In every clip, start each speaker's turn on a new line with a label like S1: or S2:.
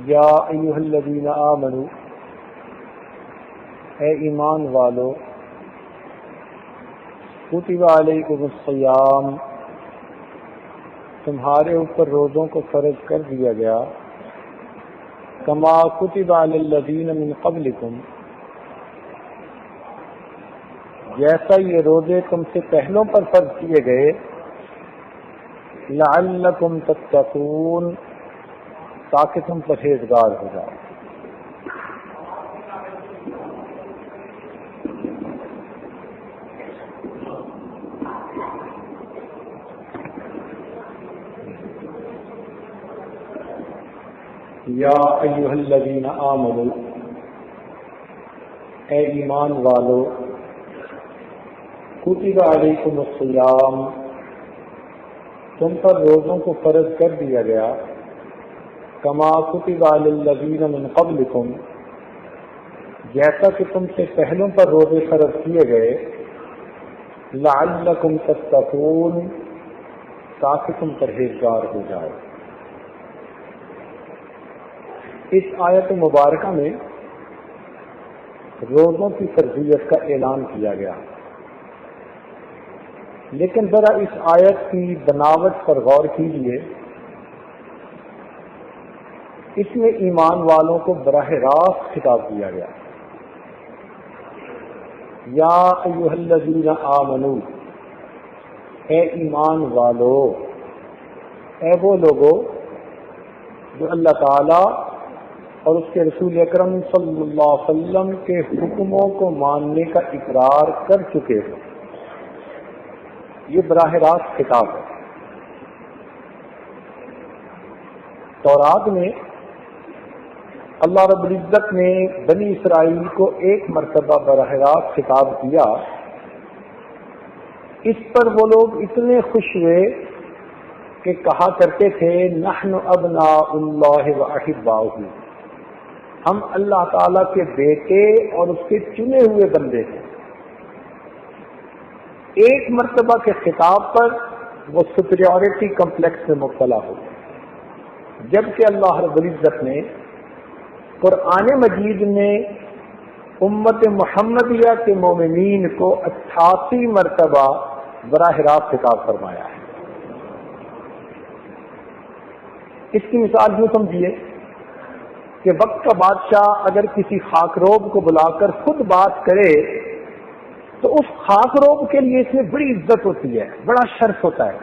S1: یا ایھا الذین آمنوا، اے ایمان والو، کتب علیکم الصیام، تمہارے اوپر روزوں کو فرض کر دیا گیا، کما کتب علی الذین من قبلکم، جیسا یہ روزے تم سے پہلوں پر فرض کیے گئے، لعلکم تتقون، تاکہ تم پرہیزگار ہو جاؤ۔ یا ایھا الذین آمنوا، اے ایمان والو، کتب علیکم الصیام، تم پر روزوں کو فرض کر دیا گیا، کما کتب علی الذین من قبلکم، جیسا کہ تم سے پہلوں پر روزے فرض کیے گئے، لعلکم تتقون، تاکہ تم پرہیزگار ہو جاؤ۔ اس آیت مبارکہ میں روزوں کی فرضیت کا اعلان کیا گیا، لیکن ذرا اس آیت کی بناوٹ پر غور کیجیے۔ اس میں ایمان والوں کو براہ راست خطاب کیا گیا، یا ایھا الذین آمنوا، اے ایمان والو، اے وہ لوگو جو اللہ تعالی اور اس کے رسول اکرم صلی اللہ علیہ وسلم کے حکموں کو ماننے کا اقرار کر چکے ہو۔ یہ براہ راست خطاب ہے۔ تورات میں اللہ رب العزت نے بنی اسرائیل کو ایک مرتبہ براہ راست خطاب کیا، اس پر وہ لوگ اتنے خوش ہوئے کہ کہا کرتے تھے نحن ابناء اللہ واحباؤہ، ہم اللہ تعالیٰ کے بیٹے اور اس کے چنے ہوئے بندے ہیں۔ ایک مرتبہ کے خطاب پر وہ سپیریورٹی کمپلیکس میں مبتلا ہو، جبکہ اللہ رب العزت نے قرآن مجید میں امت محمدیہ کے مومنین کو 88 مرتبہ براہ راست خطاب فرمایا ہے۔ اس کی مثال یوں سمجھیے کہ وقت کا بادشاہ اگر کسی خاکروب کو بلا کر خود بات کرے تو اس خاکروب کے لیے اس میں بڑی عزت ہوتی ہے، بڑا شرف ہوتا ہے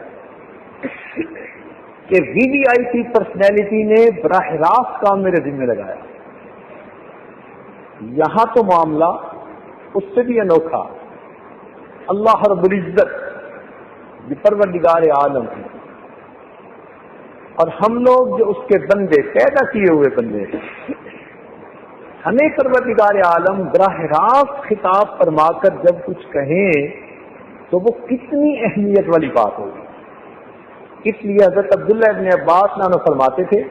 S1: کہ وی وی آئی پی پرسنالٹی نے براہ راست کام میرے ذمہ لگایا۔ یہاں تو معاملہ اس سے بھی انوکھا، اللہ رب العزت یہ پروردگار عالم ہے اور ہم لوگ جو اس کے بندے، پیدا کیے ہوئے بندے ہیں، ہمیں پروردگار عالم براہ راست خطاب فرما کر جب کچھ کہیں تو وہ کتنی اہمیت والی بات ہوگی۔ اس لیے حضرت عبداللہ ابن عباس نانو فرماتے تھے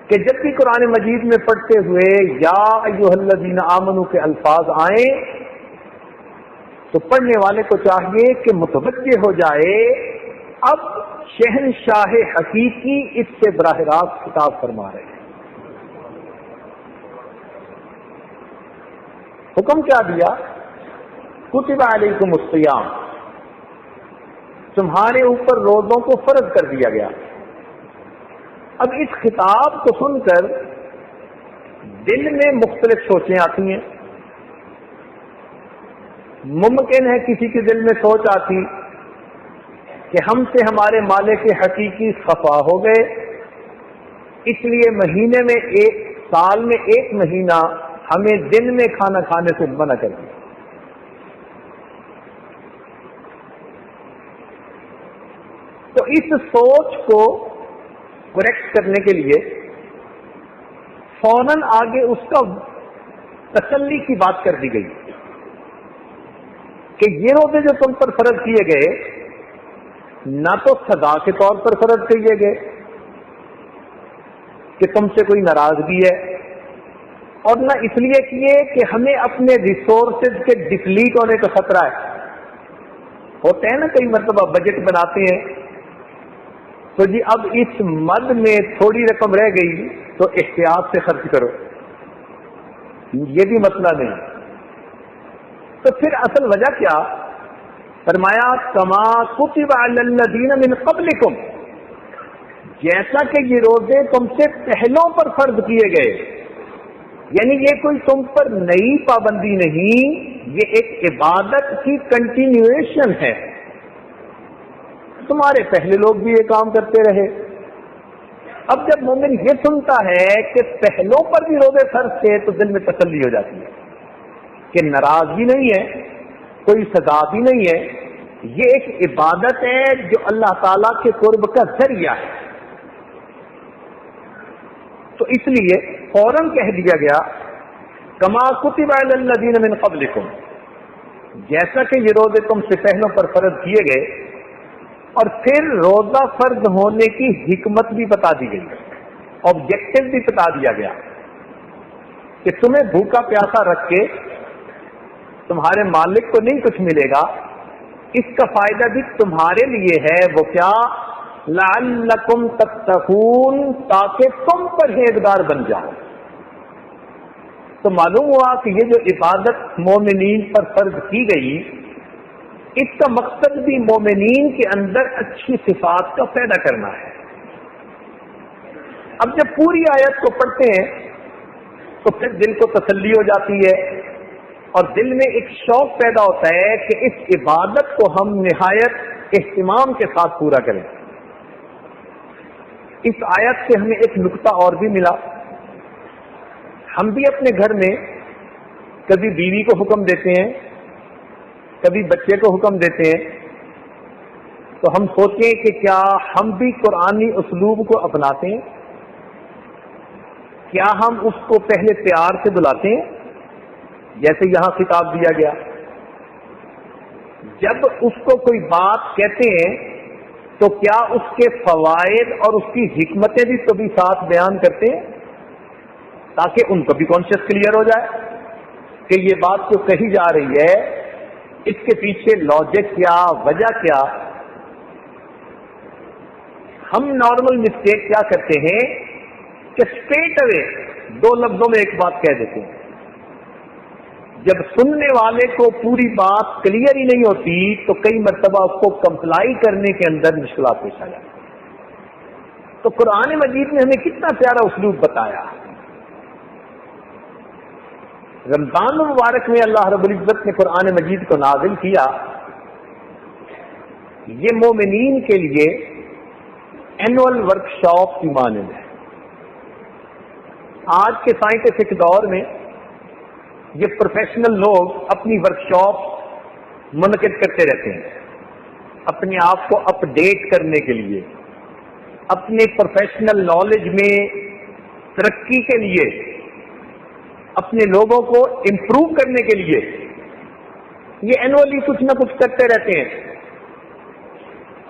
S1: کہ جب بھی قرآن مجید میں پڑھتے ہوئے یا ایھا الذین آمنوا کے الفاظ آئیں تو پڑھنے والے کو چاہیے کہ متوجہ ہو جائے اب شہنشاہ حقیقی اس سے براہ راست خطاب فرما رہے ہیں۔ حکم کیا دیا؟ کتب علیکم الصیام، تمہارے اوپر روزوں کو فرض کر دیا گیا۔ اب اس خطاب کو سن کر دل میں مختلف سوچیں آتی ہیں۔ ممکن ہے کسی کے دل میں سوچ آتی کہ ہم سے ہمارے مالک حقیقی خفا ہو گئے، اس لیے مہینے میں سال میں ایک مہینہ ہمیں دن میں کھانا کھانے سے منع کر دیا۔ تو اس سوچ کو کریکٹ کرنے کے لیے فوراً آگے اس کا تسلی کی بات کر دی گئی کہ یہ روزے جو تم پر فرض کیے گئے نہ تو سزا کے طور پر فرض کیے گئے کہ تم سے کوئی ناراضگی ہے، اور نہ اس لیے کیے کہ ہمیں اپنے ریسورسز کے ڈپلیٹ ہونے کا خطرہ ہے۔ ہوتے ہیں نا کئی مرتبہ بجٹ بناتے ہیں تو جی اب اس مد میں تھوڑی رقم رہ گئی تو احتیاط سے خرچ کرو، یہ بھی مسئلہ نہیں۔ تو پھر اصل وجہ کیا؟ فرمایا کما کتب علی الذین من قبلکم، جیسا کہ یہ روزے تم سے پہلوں پر فرض کیے گئے، یعنی یہ کوئی تم پر نئی پابندی نہیں، یہ ایک عبادت کی کنٹینیویشن ہے، تمہارے پہلے لوگ بھی یہ کام کرتے رہے۔ اب جب مومن یہ سنتا ہے کہ پہلوں پر بھی روزے فرض تھے تو دل میں تسلی ہو جاتی ہے کہ ناراضگی نہیں ہے، کوئی سزا بھی نہیں ہے، یہ ایک عبادت ہے جو اللہ تعالیٰ کے قرب کا ذریعہ ہے۔ تو اس لیے فوراً کہہ دیا گیا کما کتب علی الذین من قبلکم، جیسا کہ یہ روزے تم سے پہلوں پر فرض کیے گئے، اور پھر روزہ فرض ہونے کی حکمت بھی بتا دی گئی، آبجیکٹو بھی بتا دیا گیا کہ تمہیں بھوکا پیاسا رکھ کے تمہارے مالک کو نہیں کچھ ملے گا، اس کا فائدہ بھی تمہارے لیے ہے، وہ کیا؟ لعلکم تتقون، تاکہ تم پرہیزگار بن جاؤ۔ تو معلوم ہوا کہ یہ جو عبادت مومنین پر فرض کی گئی، اس کا مقصد بھی مومنین کے اندر اچھی صفات کا پیدا کرنا ہے۔ اب جب پوری آیت کو پڑھتے ہیں تو پھر دل کو تسلی ہو جاتی ہے اور دل میں ایک شوق پیدا ہوتا ہے کہ اس عبادت کو ہم نہایت اہتمام کے ساتھ پورا کریں۔ اس آیت سے ہمیں ایک نقطہ اور بھی ملا، ہم بھی اپنے گھر میں کبھی بیوی کو حکم دیتے ہیں، کبھی بچے کو حکم دیتے ہیں، تو ہم سوچیں کہ کیا ہم بھی قرآنی اسلوب کو اپناتے ہیں؟ کیا ہم اس کو پہلے پیار سے بلاتے ہیں جیسے یہاں خطاب دیا گیا؟ جب اس کو کوئی بات کہتے ہیں تو کیا اس کے فوائد اور اس کی حکمتیں بھی کبھی ساتھ بیان کرتے ہیں تاکہ ان کو بھی کانشیس کلیئر ہو جائے کہ یہ بات جو کہی جا رہی ہے اس کے پیچھے لاجک کیا، وجہ کیا؟ ہم نارمل مسٹیک کیا کرتے ہیں کہ اسٹریٹ اوے دو لفظوں میں ایک بات کہہ دیتے ہیں، جب سننے والے کو پوری بات کلیئر ہی نہیں ہوتی تو کئی مرتبہ اس کو کمپلائی کرنے کے اندر مشکلات پیش آ جاتی۔ تو قرآن مجید نے ہمیں کتنا پیارا اسلوب بتایا۔ رمضان المبارک میں اللہ رب العزت نے قرآن مجید کو نازل کیا، یہ مومنین کے لیے اینول ورکشاپ کی مانند ہے۔ آج کے سائنٹیفک دور میں یہ پروفیشنل لوگ اپنی ورکشاپ منعقد کرتے رہتے ہیں اپنے آپ کو اپ ڈیٹ کرنے کے لیے، اپنے پروفیشنل نالج میں ترقی کے لیے، اپنے لوگوں کو امپروو کرنے کے لیے، یہ اینولی کچھ نہ کچھ کرتے رہتے ہیں۔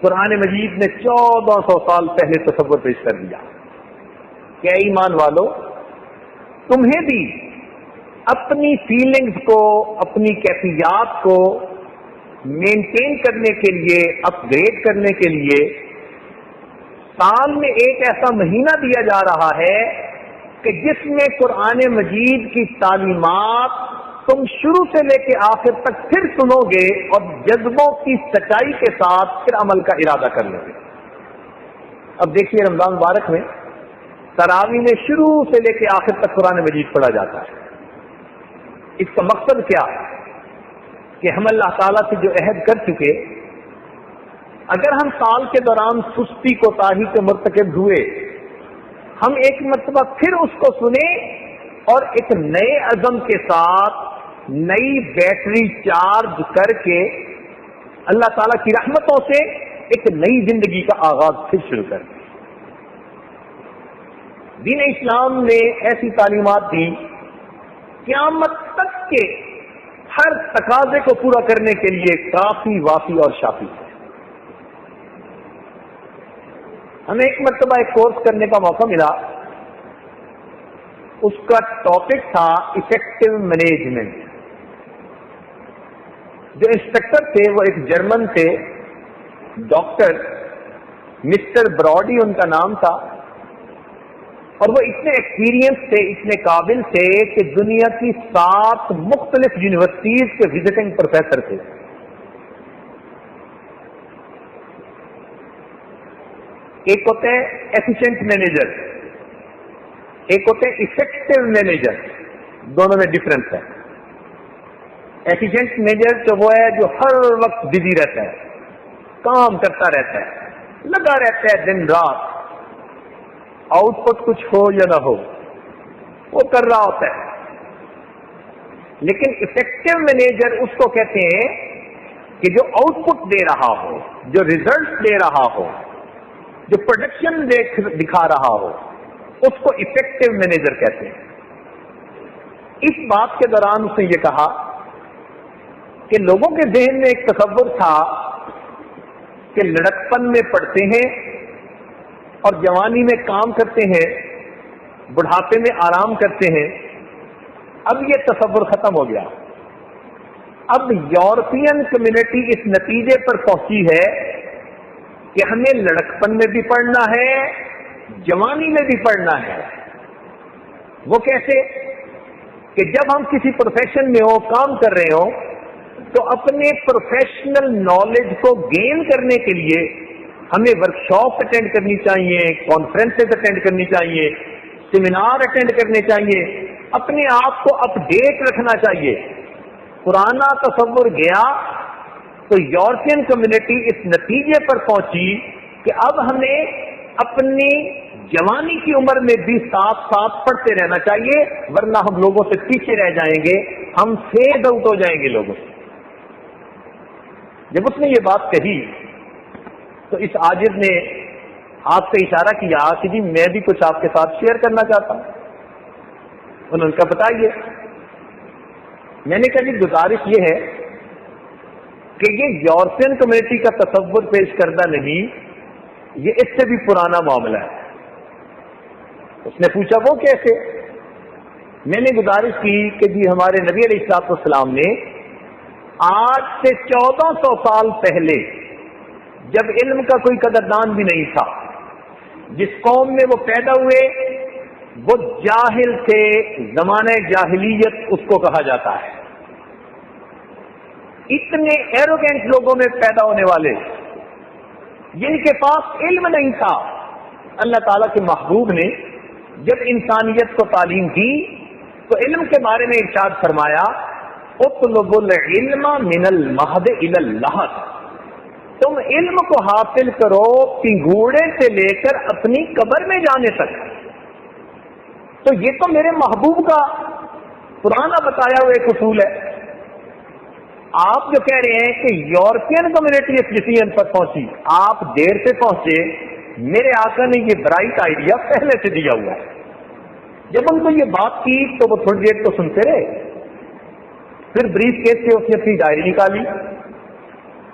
S1: قرآن مجید نے 1400 سال پہلے تصور پیش کر دیا کہ اے ایمان والو، تمہیں بھی اپنی فیلنگز کو، اپنی کیفیات کو مینٹین کرنے کے لیے، اپ گریڈ کرنے کے لیے سال میں ایک ایسا مہینہ دیا جا رہا ہے کہ جس میں قرآن مجید کی تعلیمات تم شروع سے لے کے آخر تک پھر سنو گے اور جذبوں کی سچائی کے ساتھ پھر عمل کا ارادہ کر لو گے۔ اب دیکھیے رمضان مبارک میں تراویح میں شروع سے لے کے آخر تک قرآن مجید پڑھا جاتا ہے۔ اس کا مقصد کیا کہ ہم اللہ تعالیٰ سے جو عہد کر چکے، اگر ہم سال کے دوران سستی کوتاہی کے مرتکب ہوئے، ہم ایک مرتبہ پھر اس کو سنیں اور ایک نئے عزم کے ساتھ نئی بیٹری چارج کر کے اللہ تعالیٰ کی رحمتوں سے ایک نئی زندگی کا آغاز پھر شروع کر دیں۔ دین اسلام نے ایسی تعلیمات دی قیامت تک کے ہر تقاضے کو پورا کرنے کے لیے کافی، وافی اور شافی ہے۔ ہمیں ایک مرتبہ ایک کورس کرنے کا موقع ملا، اس کا ٹاپک تھا افیکٹو مینجمنٹ۔ جو انسٹرکٹر تھے وہ ایک جرمن تھے، ڈاکٹر، مسٹر براڈی ان کا نام تھا، اور وہ اتنے ایکسپیرینس تھے، اتنے قابل تھے کہ دنیا کی 7 مختلف یونیورسٹیز کے وزٹنگ پروفیسر تھے۔ ایک ہوتے ہیں ایفیشینٹ مینیجر، ایک ہوتے ہیں افیکٹو مینیجر، دونوں میں ڈفرنس ہے۔ ایفیشینٹ مینیجر تو وہ ہے جو ہر وقت بزی رہتا ہے، کام کرتا رہتا ہے، لگا رہتا ہے دن رات، آؤٹ پٹ کچھ ہو یا نہ ہو وہ کر رہا ہوتا ہے۔ لیکن افیکٹو مینیجر اس کو کہتے ہیں کہ جو آؤٹ پٹ دے رہا ہو، جو ریزلٹ دے رہا ہو، جو پروڈکشن دکھا رہا ہو، اس کو افیکٹو مینیجر کہتے ہیں۔ اس بات کے دوران اس نے یہ کہا کہ لوگوں کے ذہن میں ایک تصور تھا کہ لڑکپن میں پڑھتے ہیں اور جوانی میں کام کرتے ہیں، بڑھاپے میں آرام کرتے ہیں۔ اب یہ تصور ختم ہو گیا۔ اب یورپین کمیونٹی اس نتیجے پر پہنچی ہے کہ ہمیں لڑکپن میں بھی پڑھنا ہے، جوانی میں بھی پڑھنا ہے۔ وہ کیسے؟ کہ جب ہم کسی پروفیشن میں ہو، کام کر رہے ہوں، تو اپنے پروفیشنل نالج کو گین کرنے کے لیے ہمیں ورکشاپ اٹینڈ کرنی چاہیے، کانفرنسز اٹینڈ کرنی چاہیے، سیمینار اٹینڈ کرنے چاہیے، اپنے آپ کو اپ ڈیٹ رکھنا چاہیے۔ پرانا تصور گیا تو یورپین کمیونٹی اس نتیجے پر پہنچی کہ اب ہمیں اپنی جوانی کی عمر میں بھی ساتھ ساتھ پڑھتے رہنا چاہیے، ورنہ ہم لوگوں سے پیچھے رہ جائیں گے، ہم فیڈ آؤٹ ہو جائیں گے لوگوں سے۔ جب اس نے یہ بات کہی تو اس عاجز نے آپ سے اشارہ کیا کہ جی میں بھی کچھ آپ کے ساتھ شیئر کرنا چاہتا ہوں۔ انہوں نے کہا بتائیے۔ میں نے کہا جی گزارش یہ ہے کہ یہ یورپین کمیونٹی کا تصور پیش کردہ نہیں، یہ اس سے بھی پرانا معاملہ ہے۔ اس نے پوچھا وہ کیسے؟ میں نے گزارش کی کہ جی ہمارے نبی علیہ الصلوۃ والسلام نے آج سے 1400 سال پہلے، جب علم کا کوئی قدردان بھی نہیں تھا، جس قوم میں وہ پیدا ہوئے وہ جاہل تھے، زمانہ جاہلیت اس کو کہا جاتا ہے۔ اتنے ایروگینٹ لوگوں میں پیدا ہونے والے جن کے پاس علم نہیں تھا، اللہ تعالیٰ کے محبوب نے جب انسانیت کو تعلیم دی تو علم کے بارے میں ارشاد فرمایا اطلبوا العلم من المہد الی اللحد، تم علم کو حاصل کرو پنگوڑے سے لے کر اپنی قبر میں جانے تک۔ تو یہ تو میرے محبوب کا پرانا بتایا ہوا ایک اصول ہے۔ آپ جو کہہ رہے ہیں کہ یورپین کمیونٹی اس ڈیسیژن پر پہنچی، آپ دیر سے پہنچے، میرے آقا نے یہ برائٹ آئیڈیا پہلے سے دیا ہوا ہے۔ جب ان کو یہ بات کی تو وہ تھوڑی دیر تو سنتے رہے، پھر بریف کیس سے اس نے اپنی ڈائری نکالی،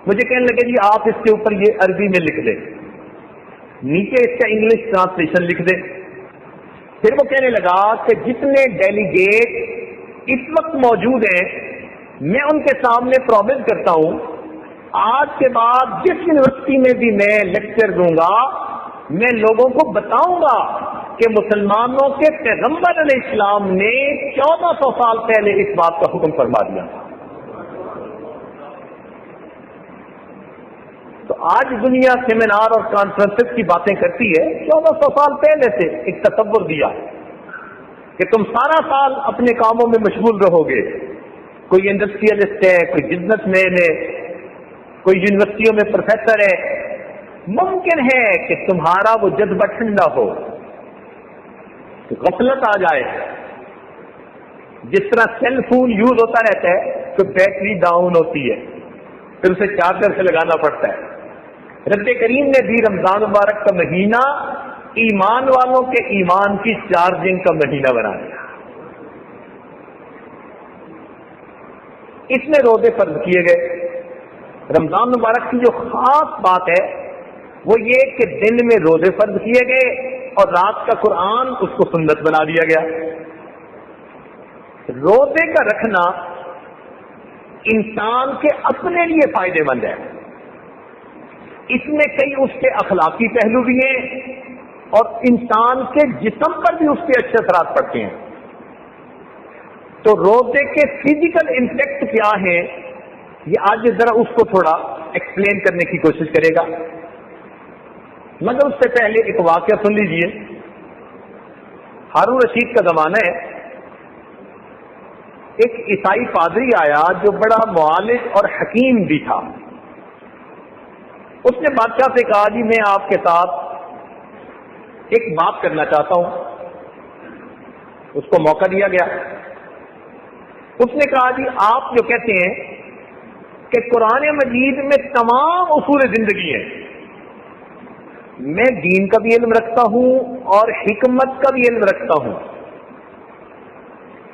S1: مجھے کہنے لگے جی آپ اس کے اوپر یہ عربی میں لکھ دیں، نیچے اس کا انگلش ٹرانسلیشن لکھ دیں۔ پھر وہ کہنے لگا کہ جتنے ڈیلیگیٹ اس وقت موجود ہیں میں ان کے سامنے پرومس کرتا ہوں آج کے بعد جس یونیورسٹی میں بھی میں لیکچر دوں گا میں لوگوں کو بتاؤں گا کہ مسلمانوں کے پیغمبر علیہ السلام نے 1400 سال پہلے اس بات کا حکم فرما دیا۔ تو آج دنیا سیمینار اور کانفرنسز کی باتیں کرتی ہے، 1400 سال پہلے سے ایک تصور دیا کہ تم سارا سال اپنے کاموں میں مشغول رہو گے، کوئی انڈسٹریلسٹ ہے، کوئی بزنس مین ہے، کوئی یونیورسٹیوں میں پروفیسر ہے، ممکن ہے کہ تمہارا وہ جذبہ ٹھنڈا ہو، غفلت آ جائے، جس طرح سیل فون یوز ہوتا رہتا ہے تو بیٹری ڈاؤن ہوتی ہے، پھر اسے چارجر سے لگانا پڑتا ہے۔ رب کریم نے بھی رمضان مبارک کا مہینہ ایمان والوں کے ایمان کی چارجنگ کا مہینہ بنا دیا۔ اس میں روزے فرض کیے گئے۔ رمضان مبارک کی جو خاص بات ہے وہ یہ کہ دن میں روزے فرض کیے گئے اور رات کا قرآن اس کو سنت بنا دیا گیا۔ روزے کا رکھنا انسان کے اپنے لیے فائدے مند ہے، اس میں کئی اس کے اخلاقی پہلو بھی ہیں اور انسان کے جسم پر بھی اس کے اچھے اثرات پڑتے ہیں. تو روزے کے فزیکل امپیکٹ کیا ہیں یہ آج ذرا اس کو تھوڑا ایکسپلین کرنے کی کوشش کرے گا. مگر اس سے پہلے ایک واقعہ سن لیجئے. ہارون رشید کا زمانہ ہے. ایک عیسائی پادری آیا جو بڑا معالج اور حکیم بھی تھا. اس نے بادشاہ سے کہا جی میں آپ کے ساتھ ایک بات کرنا چاہتا ہوں. اس کو موقع دیا گیا. اس نے کہا جی آپ جو کہتے ہیں کہ قرآن مجید میں تمام اصول زندگی ہیں, میں دین کا بھی علم رکھتا ہوں اور حکمت کا بھی علم رکھتا ہوں.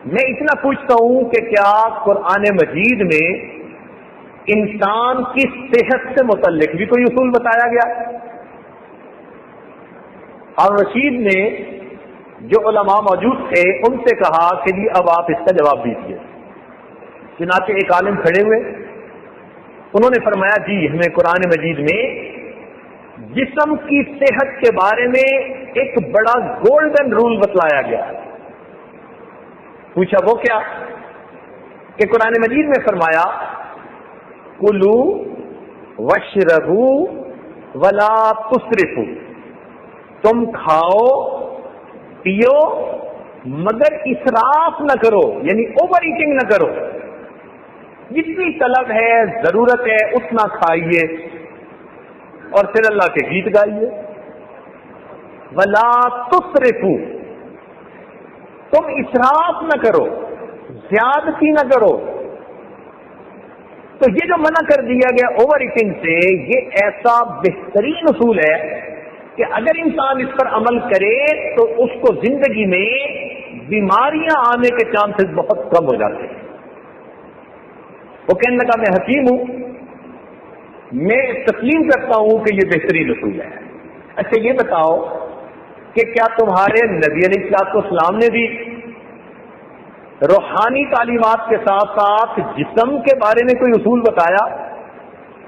S1: میں اتنا پوچھتا ہوں کہ کیا قرآن مجید میں انسان کی صحت سے متعلق بھی کوئی اصول بتایا گیا؟ اور رشید نے جو علماء موجود تھے ان سے کہا کہ جی اب آپ اس کا جواب دیجیے. چنانچہ ایک عالم کھڑے ہوئے, انہوں نے فرمایا جی ہمیں قرآن مجید میں جسم کی صحت کے بارے میں ایک بڑا گولڈن رول بتلایا گیا. پوچھا وہ کیا؟ کہ قرآن مجید میں فرمایا کلو واشربو ولا تسرفو, تم کھاؤ پیو مگر اسراف نہ کرو, یعنی اوور ایٹنگ نہ کرو. جتنی طلب ہے ضرورت ہے اتنا کھائیے اور پھر اللہ کے گیت گائیے. ولا تسرفو, تم اسراف نہ کرو, زیادتی نہ کرو. تو یہ جو منع کر دیا گیا اوور ایٹنگ سے, یہ ایسا بہترین اصول ہے کہ اگر انسان اس پر عمل کرے تو اس کو زندگی میں بیماریاں آنے کے چانسز بہت کم ہو جاتے ہیں. وہ کہنے لگا میں حکیم ہوں, میں تسلیم کرتا ہوں کہ یہ بہترین اصول ہے. اچھا یہ بتاؤ کہ کیا تمہارے نبی علیہ السلام نے بھی روحانی تعلیمات کے ساتھ ساتھ جسم کے بارے میں کوئی اصول بتایا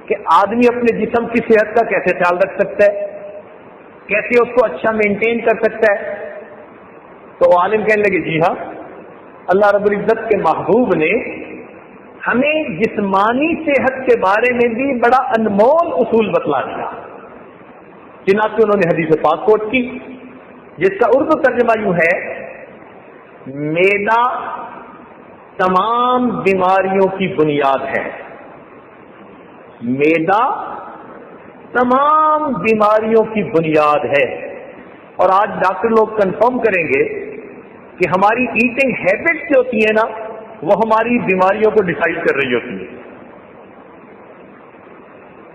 S1: کہ آدمی اپنے جسم کی صحت کا کیسے خیال رکھ سکتا ہے, کیسے اس کو اچھا مینٹین کر سکتا ہے؟ تو عالم کہنے لگے جی ہاں, اللہ رب العزت کے محبوب نے ہمیں جسمانی صحت کے بارے میں بھی بڑا انمول اصول بتلا دیا. چنانچہ انہوں نے حدیث پاک کوٹ کی جس کا اردو ترجمہ یوں ہے معدہ تمام بیماریوں کی بنیاد ہے. معدہ تمام بیماریوں کی بنیاد ہے. اور آج ڈاکٹر لوگ کنفرم کریں گے کہ ہماری ایٹنگ ہیبٹس جو ہوتی ہیں نا وہ ہماری بیماریوں کو ڈیسائیڈ کر رہی ہوتی ہے.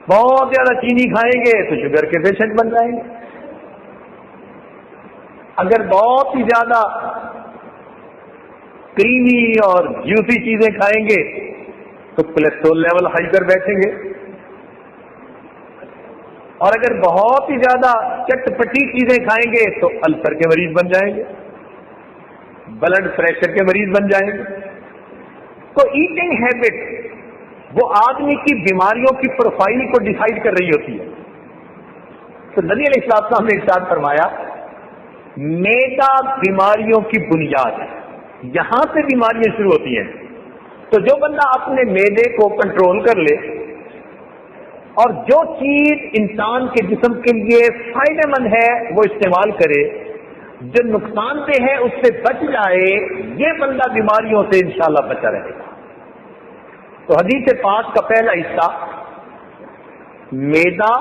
S1: بہت زیادہ چینی کھائیں گے تو شوگر کے پیشنٹ بن جائیں گے. اگر بہت ہی زیادہ کریمی اور جوسی چیزیں کھائیں گے تو کولیسٹرول لیول ہائی کر بیٹھیں گے. اور اگر بہت ہی زیادہ چٹپٹی چیزیں کھائیں گے تو السر کے مریض بن جائیں گے, بلڈ پریشر کے مریض بن جائیں گے. تو ایٹنگ ہیبٹ وہ آدمی کی بیماریوں کی پروفائل کو ڈیسائیڈ کر رہی ہوتی ہے. تو نبی علیہ السلام نے ارشاد فرمایا معدہ بیماریوں کی بنیاد ہے, یہاں سے بیماریاں شروع ہوتی ہیں. تو جو بندہ اپنے معدے کو کنٹرول کر لے اور جو چیز انسان کے جسم کے لیے فائدہ مند ہے وہ استعمال کرے, جو نقصان دہ ہے اس سے بچ جائے, یہ بندہ بیماریوں سے انشاءاللہ بچا رہے گا. تو حدیث پاک کا پہلا حصہ معدہ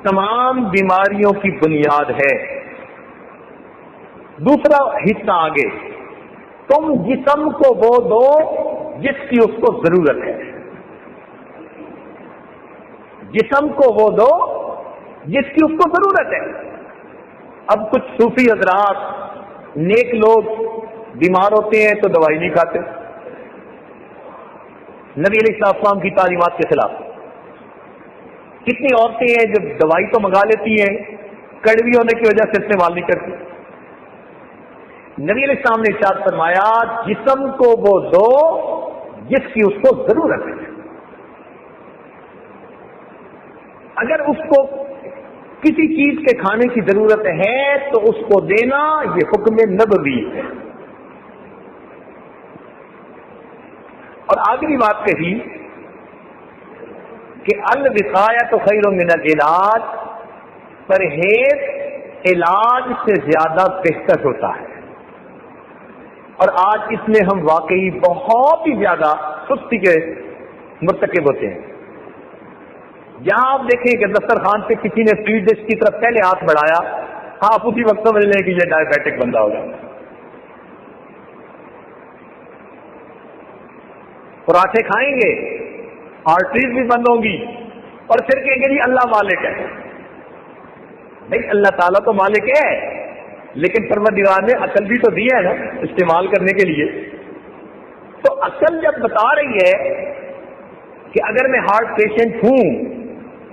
S1: تمام بیماریوں کی بنیاد ہے. دوسرا حصہ آگے, تم جسم کو وہ دو جس کی اس کو ضرورت ہے. جسم کو وہ دو جس کی اس کو ضرورت ہے. اب کچھ صوفی حضرات نیک لوگ بیمار ہوتے ہیں تو دوائی نہیں کھاتے, نبی علیہ السلام کی تعلیمات کے خلاف. کتنی عورتیں ہیں جو دوائی تو منگا لیتی ہیں, کڑوی ہونے کی وجہ سے استعمال نہیں کرتی. نبی علیہ السلام نے ارشاد فرمایا جسم کو وہ دو جس کی اس کو ضرورت ہے. اگر اس کو کسی چیز کے کھانے کی ضرورت ہے تو اس کو دینا یہ حکم نبوی ہے. اور آخری بات کہی کہ الوقایۃ خیر من العلاج، پرہیز علاج سے زیادہ بہتر ہوتا ہے. اور آج اس میں ہم واقعی بہت ہی زیادہ سستی کے مرتکب ہوتے ہیں. جہاں آپ دیکھیں کہ دسترخوان پہ کسی نے سویٹ ڈش کی طرف پہلے ہاتھ بڑھایا، ہاں آپ اسی وقت سمجھ لیں کہ یہ ڈائبیٹک بندہ ہوگا. پراٹھے کھائیں گے، آرٹریز بھی بند ہوں گی، اور پھر کہیں گے جی اللہ مالک ہے. نہیں، اللہ تعالیٰ تو مالک ہے، لیکن پروردگار نے عقل بھی تو دی ہے نا استعمال کرنے کے لیے. تو عقل جب بتا رہی ہے کہ اگر میں ہارٹ پیشنٹ ہوں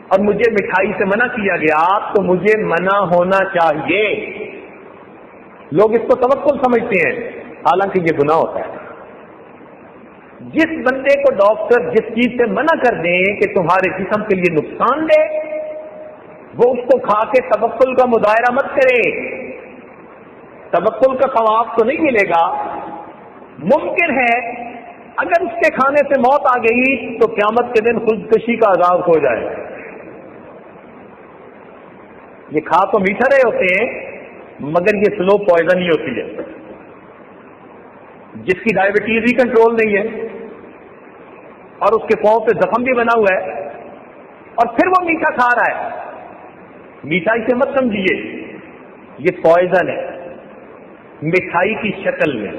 S1: اور مجھے مٹھائی سے منع کیا گیا تو مجھے منع ہونا چاہیے. لوگ اس کو توکل سمجھتے ہیں، حالانکہ یہ گناہ ہوتا ہے. جس بندے کو ڈاکٹر جس چیز سے منع کر دیں کہ تمہارے جسم کے لیے نقصان دے، وہ اس کو کھا کے توکل کا مظاہرہ مت کرے. توکل کا ثواب تو نہیں ملے گا. ممکن ہے اگر اس کے کھانے سے موت آ گئی تو قیامت کے دن خودکشی کا عذاب ہو جائے. یہ کھا تو میٹھا رہے ہوتے ہیں مگر یہ سلو پوائزن ہی ہوتی ہے. جس کی ڈائبٹیز ہی کنٹرول نہیں ہے اور اس کے پاؤں پہ زخم بھی بنا ہوا ہے اور پھر وہ میٹھا کھا رہا ہے، میٹھائی سے مت سمجھیے، یہ پوائزن ہے مٹھائی کی شکل میں.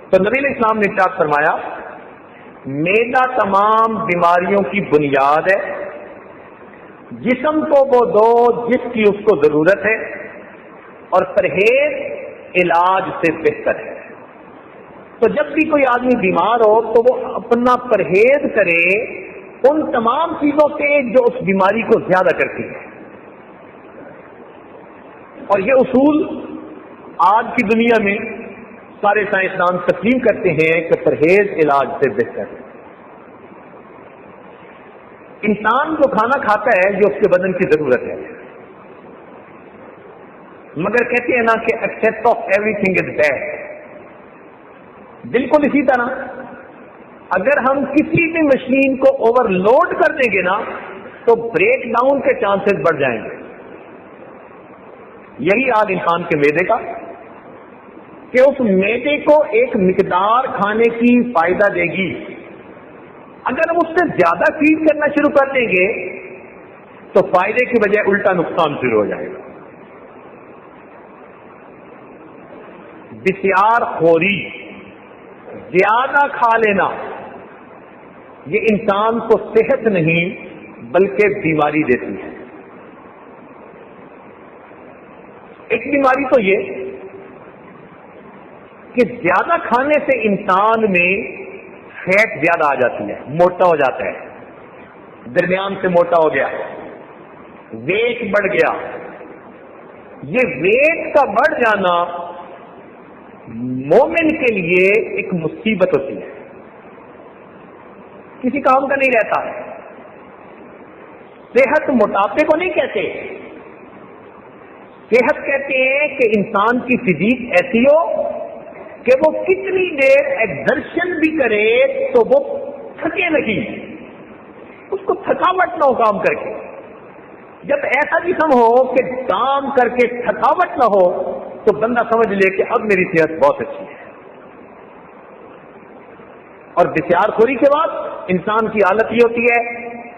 S1: تو نبی علیہ السلام نے ارشاد فرمایا، میدا تمام بیماریوں کی بنیاد ہے. جسم کو وہ دو جس کی اس کو ضرورت ہے، اور پرہیز علاج سے بہتر ہے. تو جب بھی کوئی آدمی بیمار ہو تو وہ اپنا پرہیز کرے ان تمام چیزوں سے جو اس بیماری کو زیادہ کرتی ہے. اور یہ اصول آج کی دنیا میں سارے سائنسدان تسلیم کرتے ہیں کہ پرہیز علاج سے بہتر ہے. انسان جو کھانا کھاتا ہے یہ اس کے بدن کی ضرورت ہے، مگر کہتے ہیں نا کہ excess of everything is bad. بالکل اسی طرح اگر ہم کسی بھی مشین کو اوور لوڈ کر دیں گے نا تو بریک ڈاؤن کے چانسز بڑھ جائیں گے. یہی حال انسان کے معدے کا کہ اس میدے کو ایک مقدار کھانے کی فائدہ دے گی. اگر ہم اس سے زیادہ فیڈ کرنا شروع کر دیں گے تو فائدے کی بجائے الٹا نقصان شروع ہو جائے گا. بسیار خوری، زیادہ کھا لینا، یہ انسان کو صحت نہیں بلکہ بیماری دیتی ہے. ایک بیماری تو یہ کہ زیادہ کھانے سے انسان میں فیٹ زیادہ آ جاتی ہے، موٹا ہو جاتا ہے، درمیان سے موٹا ہو گیا، ویٹ بڑھ گیا. یہ ویٹ کا بڑھ جانا مومن کے لیے ایک مصیبت ہوتی ہے، کسی کام کا نہیں رہتا. صحت موٹاپے کو نہیں کہتے، صحت کہتے ہیں کہ انسان کی فزیک ایسی ہو کہ وہ کتنی دیر ایگزرشن بھی کرے تو وہ تھکے نہیں، اس کو تھکاوٹ نہ ہو کام کر کے. جب ایسا جسم ہو کہ کام کر کے تھکاوٹ نہ ہو تو بندہ سمجھ لے کہ اب میری صحت بہت اچھی ہے. اور بسیار خوری کے بعد انسان کی حالت یہ ہوتی ہے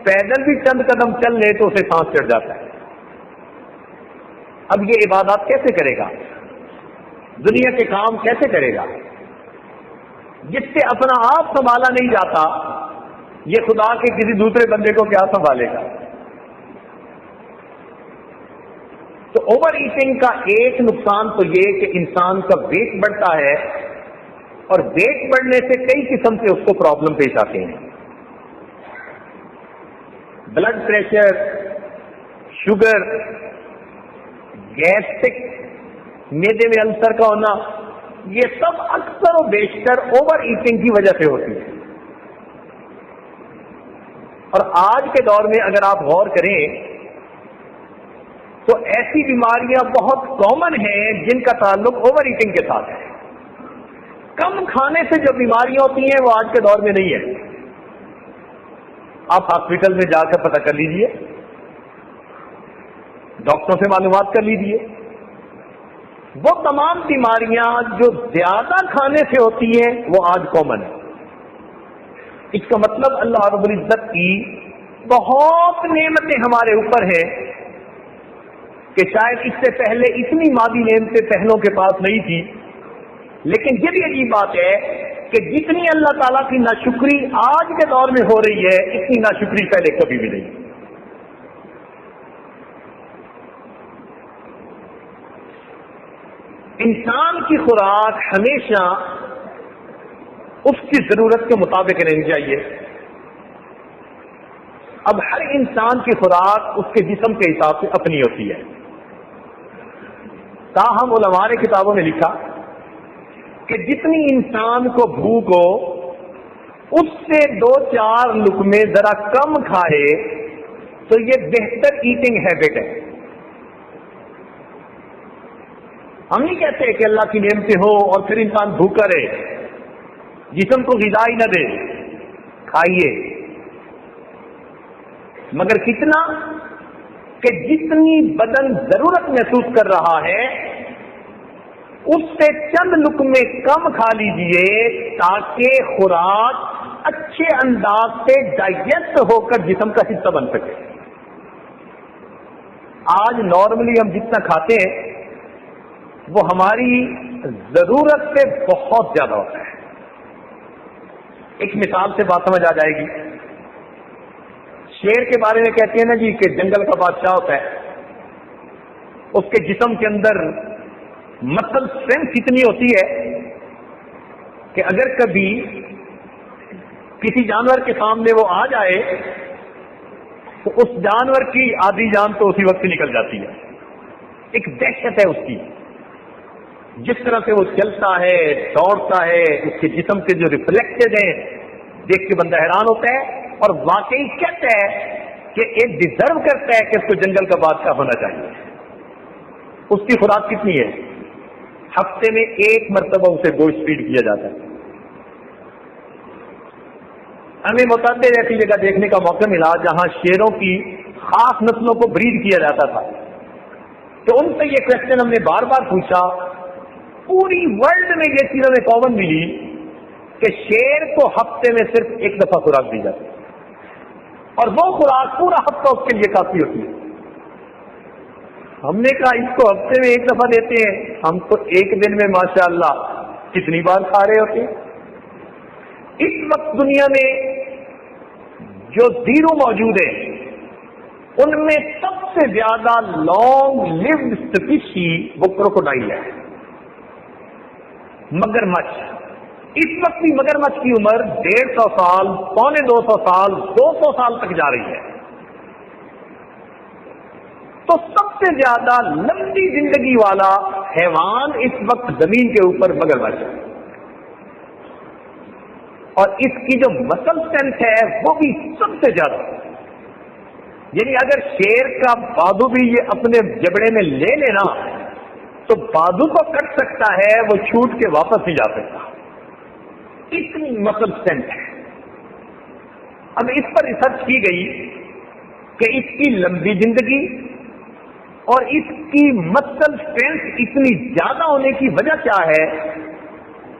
S1: پیدل بھی چند قدم چل لے تو اسے سانس چڑھ جاتا ہے. اب یہ عبادات کیسے کرے گا، دنیا کے کام کیسے کرے گا، جس سے اپنا آپ سنبھالا نہیں جاتا یہ خدا کے کسی دوسرے بندے کو کیا سنبھالے گا. تو اوور ایٹنگ کا ایک نقصان تو یہ کہ انسان کا ویٹ بڑھتا ہے اور ویٹ بڑھنے سے کئی قسم سے اس کو پرابلم پیش آتے ہیں. بلڈ پریشر، شوگر، گیسٹرک، معدے میں السر کا ہونا، یہ سب اکثر و بیشتر اوور ایٹنگ کی وجہ سے ہوتی ہے. اور آج کے دور میں اگر آپ غور کریں تو ایسی بیماریاں بہت کامن ہیں جن کا تعلق اوور ایٹنگ کے ساتھ ہے. کم کھانے سے جو بیماریاں ہوتی ہیں وہ آج کے دور میں نہیں ہے. آپ ہاسپٹل میں جا کر پتہ کر لیجئے, ڈاکٹروں سے معلومات کر لیجئے, وہ تمام بیماریاں جو زیادہ کھانے سے ہوتی ہیں وہ آج کامن ہے. اس کا مطلب اللہ رب العزت کی بہت نعمتیں ہمارے اوپر ہیں کہ شاید اس سے پہلے اتنی مادی نعمتیں پہلوں کے پاس نہیں تھی. لیکن یہ بھی عجیب بات ہے کہ جتنی اللہ تعالیٰ کی ناشکری آج کے دور میں ہو رہی ہے اتنی ناشکری پہلے کبھی بھی نہیں. انسان کی خوراک ہمیشہ اس کی ضرورت کے مطابق رہنی چاہیے. اب ہر انسان کی خوراک اس کے جسم کے حساب سے اپنی ہوتی ہے. تاہم علماء نے کتابوں میں لکھا کہ جتنی انسان کو بھوک ہو اس سے 2-4 لقمے ذرا کم کھائے تو یہ بہتر ایٹنگ ہیبٹ ہے. ہم نہیں کہتے کہ اللہ کی نعمتیں ہو اور پھر انسان بھوکا رہے, جسم کو غذا ہی نہ دے, کھائیے, مگر کتنا کہ جتنی بدن ضرورت محسوس کر رہا ہے اس سے چند لقمے کم کھا لیجئے تاکہ خوراک اچھے انداز سے ڈائجسٹ ہو کر جسم کا حصہ بن سکے. آج نارملی ہم جتنا کھاتے ہیں وہ ہماری ضرورت سے بہت زیادہ ہوتا ہے. ایک مثال سے بات سمجھ آ جائے گی. شیر کے بارے میں کہتے ہیں نا جی کہ جنگل کا بادشاہ ہوتا ہے, اس کے جسم کے اندر مسل اسٹرینتھ اتنی ہوتی ہے کہ اگر کبھی کسی جانور کے سامنے وہ آ جائے تو اس جانور کی آدھی جان تو اسی وقت نکل جاتی ہے. ایک دہشت ہے اس کی, جس طرح سے وہ چلتا ہے, دوڑتا ہے, اس کے جسم کے جو ریفلیکٹڈ ہیں دیکھ کے بندہ حیران ہوتا ہے اور واقعی کہتا ہے کہ ایک ڈیزرو کرتا ہے کہ اس کو جنگل کا بادشاہ ہونا چاہیے. اس کی خوراک کتنی ہے؟ ہفتے میں 1 مرتبہ اسے گوشت فیڈ کیا جاتا ہے. ہمیں متعدد ایسی جگہ دیکھنے کا موقع ملا جہاں شیروں کی خاص نسلوں کو بریڈ کیا جاتا تھا. تو ان سے یہ کوشچن ہم نے بار بار پوچھا. پوری ورلڈ میں یہ چیز ہمیں کامن ملی کہ شیر کو ہفتے میں صرف 1 دفعہ خوراک دی جاتی ہے اور وہ خوراک پورا ہفتہ اس کے لیے کافی ہوتی ہے. ہم نے کہا اس کو ہفتے میں 1 دفعہ دیتے ہیں, ہم تو ایک دن میں ماشاءاللہ کتنی بار کھا رہے ہوتے ہیں. اس وقت دنیا میں جو زیرو موجود ہیں ان میں سب سے زیادہ لانگ لیوڈ اسپیشی وہ کروکوڈائل ہے, مگرمچھ. اس وقت بھی مگرمچھ کی عمر 150 سال, 250 سال, 200 سال تک جا رہی ہے. تو سب سے زیادہ لمبی زندگی والا حیوان اس وقت زمین کے اوپر مگرمچھ ہے, اور اس کی جو مسل اسٹرینتھ ہے وہ بھی سب سے زیادہ. یعنی اگر شیر کا بازو بھی یہ اپنے جبڑے میں لے لینا تو بازو کو کٹ سکتا ہے, وہ چھوٹ کے واپس نہیں جا سکتا. اتنی مسل اسٹرینتھ ہے. اب اس پر ریسرچ کی گئی کہ اس کی لمبی زندگی اور اس کی مسل اسٹرینتھ اتنی زیادہ ہونے کی وجہ کیا ہے,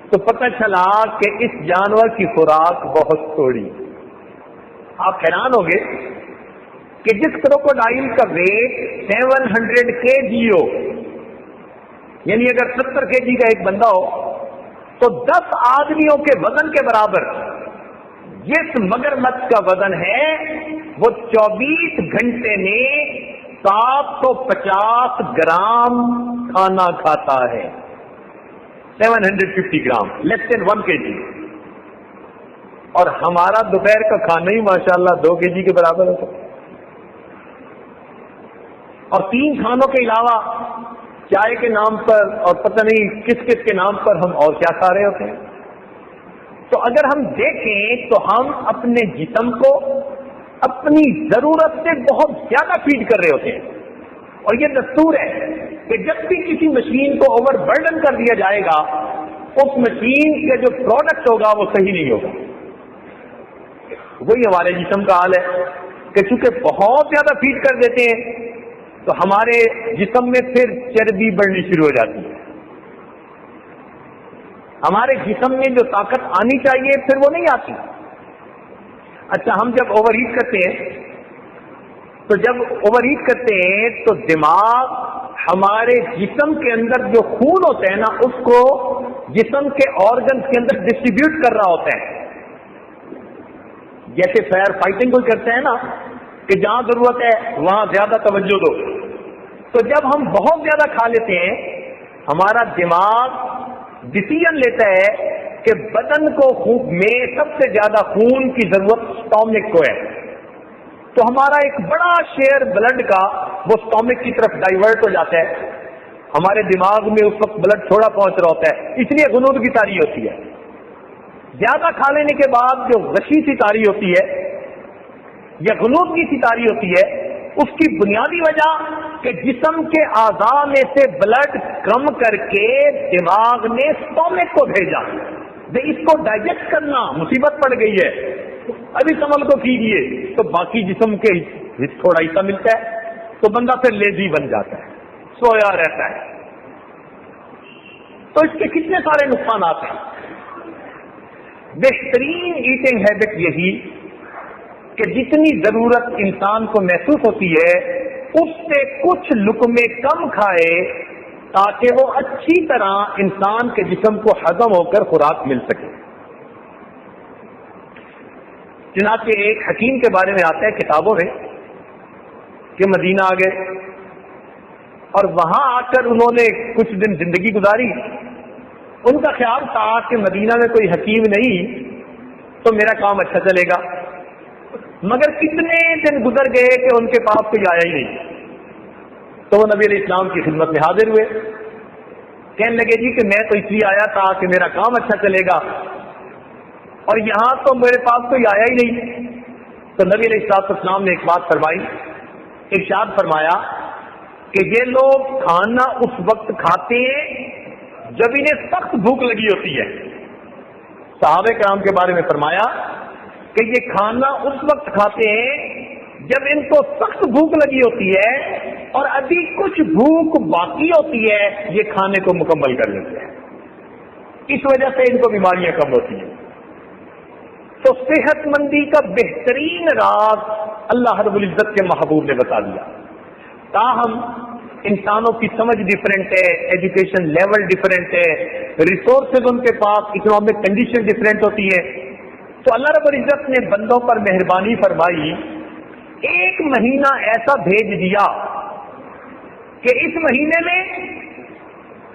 S1: تو پتہ چلا کہ اس جانور کی خوراک بہت تھوڑی. آپ حیران ہو گے کہ جس کروکوڈائل کا ویٹ 700 kg ہو, یعنی اگر 70 kg کا ایک بندہ ہو تو 10 آدمیوں کے وزن کے برابر جس مگرمچھ کا وزن ہے وہ 24 گھنٹے میں 750 گرام کھانا کھاتا ہے. 750 گرام, لیس دین 1 kg. اور ہمارا دوپہر کا کھانا ہی ماشاءاللہ 2 kg کے برابر ہوتا ہے. اور 3 کھانوں کے علاوہ چائے کے نام پر اور پتہ نہیں کس کس کے نام پر ہم اور کیا کھا رہے ہوتے ہیں. تو اگر ہم دیکھیں تو ہم اپنے جسم کو اپنی ضرورت سے بہت زیادہ فیڈ کر رہے ہوتے ہیں. اور یہ دستور ہے کہ جب بھی کسی مشین کو اوور برڈن کر دیا جائے گا اس مشین کا جو پروڈکٹ ہوگا وہ صحیح نہیں ہوگا. وہی ہمارے جسم کا حال ہے کہ چونکہ بہت زیادہ فیڈ کر دیتے ہیں تو ہمارے جسم میں پھر چربی بڑھنی شروع ہو جاتی ہے. ہمارے جسم میں جو طاقت آنی چاہیے پھر وہ نہیں آتی. اچھا، ہم جب اوور ہیٹ کرتے ہیں تو دماغ ہمارے جسم کے اندر جو خون ہوتا ہے نا اس کو جسم کے آرگنز کے اندر ڈسٹریبیوٹ کر رہا ہوتا ہے. جیسے فائر فائٹنگ کوئی کرتے ہیں نا کہ جہاں ضرورت ہے وہاں زیادہ توجہ دو. تو جب ہم بہت زیادہ کھا لیتے ہیں ہمارا دماغ ڈسیژن لیتا ہے کہ بدن کو میں سب سے زیادہ خون کی ضرورت سٹامک کو ہے. تو ہمارا ایک بڑا شیئر بلڈ کا وہ سٹامک کی طرف ڈائیورٹ ہو جاتا ہے. ہمارے دماغ میں اس وقت بلڈ تھوڑا پہنچ رہا ہوتا ہے، اس لیے غنود کی تاری ہوتی ہے. زیادہ کھا لینے کے بعد جو غشی سی تاری ہوتی ہے یا غنود کی سی تاری ہوتی ہے اس کی بنیادی وجہ کہ جسم کے اعضاء میں سے بلڈ کم کر کے دماغ نے سٹامک کو بھیجا. اس کو ڈائجسٹ کرنا مصیبت پڑ گئی ہے، ابھی عمل کو کیجیے تو باقی جسم کے تھوڑا حصہ ملتا ہے تو بندہ پھر لیزی بن جاتا ہے، سویا رہتا ہے. تو اس کے کتنے سارے نقصانات ہیں. بہترین ایٹنگ ہیبٹ یہی کہ جتنی ضرورت انسان کو محسوس ہوتی ہے اس سے کچھ لقمے کم کھائے تاکہ وہ اچھی طرح انسان کے جسم کو ہضم ہو کر خوراک مل سکے. چنانچہ ایک حکیم کے بارے میں آتا ہے کتابوں میں کہ مدینہ آ گئے اور وہاں آ کر انہوں نے کچھ دن زندگی گزاری. ان کا خیال تھا کہ مدینہ میں کوئی حکیم نہیں تو میرا کام اچھا چلے گا. مگر کتنے دن گزر گئے کہ ان کے پاس کوئی آیا ہی نہیں. تو وہ نبی علیہ السلام کی خدمت میں حاضر ہوئے. کہنے لگے جی کہ میں تو اس لیے آیا تھا کہ میرا کام اچھا چلے گا اور یہاں تو میرے پاس کوئی آیا ہی نہیں. تو نبی علیہ السلام نے ایک بات فرمائی، ارشاد فرمایا کہ یہ لوگ کھانا اس وقت کھاتے ہیں جب انہیں سخت بھوک لگی ہوتی ہے. صحابہ کرام کے بارے میں فرمایا کہ یہ کھانا اس وقت کھاتے ہیں جب ان کو سخت بھوک لگی ہوتی ہے اور ابھی کچھ بھوک باقی ہوتی ہے یہ کھانے کو مکمل کر لیتے ہیں. اس وجہ سے ان کو بیماریاں کم ہوتی ہیں. تو صحت مندی کا بہترین راز اللہ رب العزت کے محبوب نے بتا دیا. تاہم انسانوں کی سمجھ ڈفرینٹ ہے، ایجوکیشن لیول ڈفرینٹ ہے، ریسورسز ان کے پاس، اکنامک کنڈیشن ڈفرینٹ ہوتی ہے. تو اللہ رب العزت نے بندوں پر مہربانی فرمائی، ایک مہینہ ایسا بھیج دیا کہ اس مہینے میں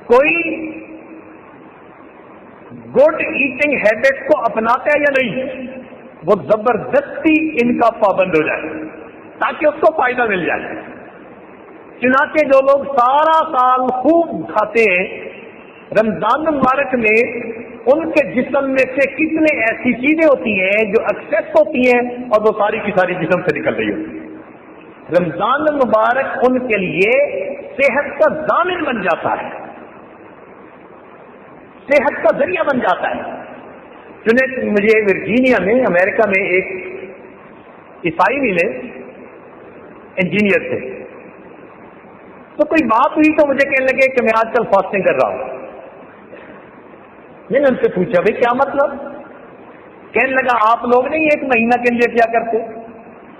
S1: کوئی گڈ ایٹنگ ہیبٹ کو اپناتا ہے یا نہیں وہ زبردستی ان کا پابند ہو جائے تاکہ اس کو فائدہ مل جائے. چنانچہ جو لوگ سارا سال خوب کھاتے ہیں رمضان مبارک میں ان کے جسم میں سے کتنے ایسی چیزیں ہوتی ہیں جو ایکسیس ہوتی ہیں اور وہ ساری کی ساری جسم سے نکل رہی ہوتی ہے. رمضان مبارک ان کے لیے صحت کا ضامن بن جاتا ہے، صحت کا ذریعہ بن جاتا ہے. چنانچہ مجھے ورجینیا میں امریکہ میں ایک عیسائی ملے انجینئر تھے. تو کوئی بات ہوئی تو مجھے کہنے لگے کہ میں آج کل فاسٹنگ کر رہا ہوں. میں نے ان سے پوچھا بھائی کیا مطلب؟ کہنے لگا آپ لوگ نہیں ایک مہینہ کے لیے کیا کرتے؟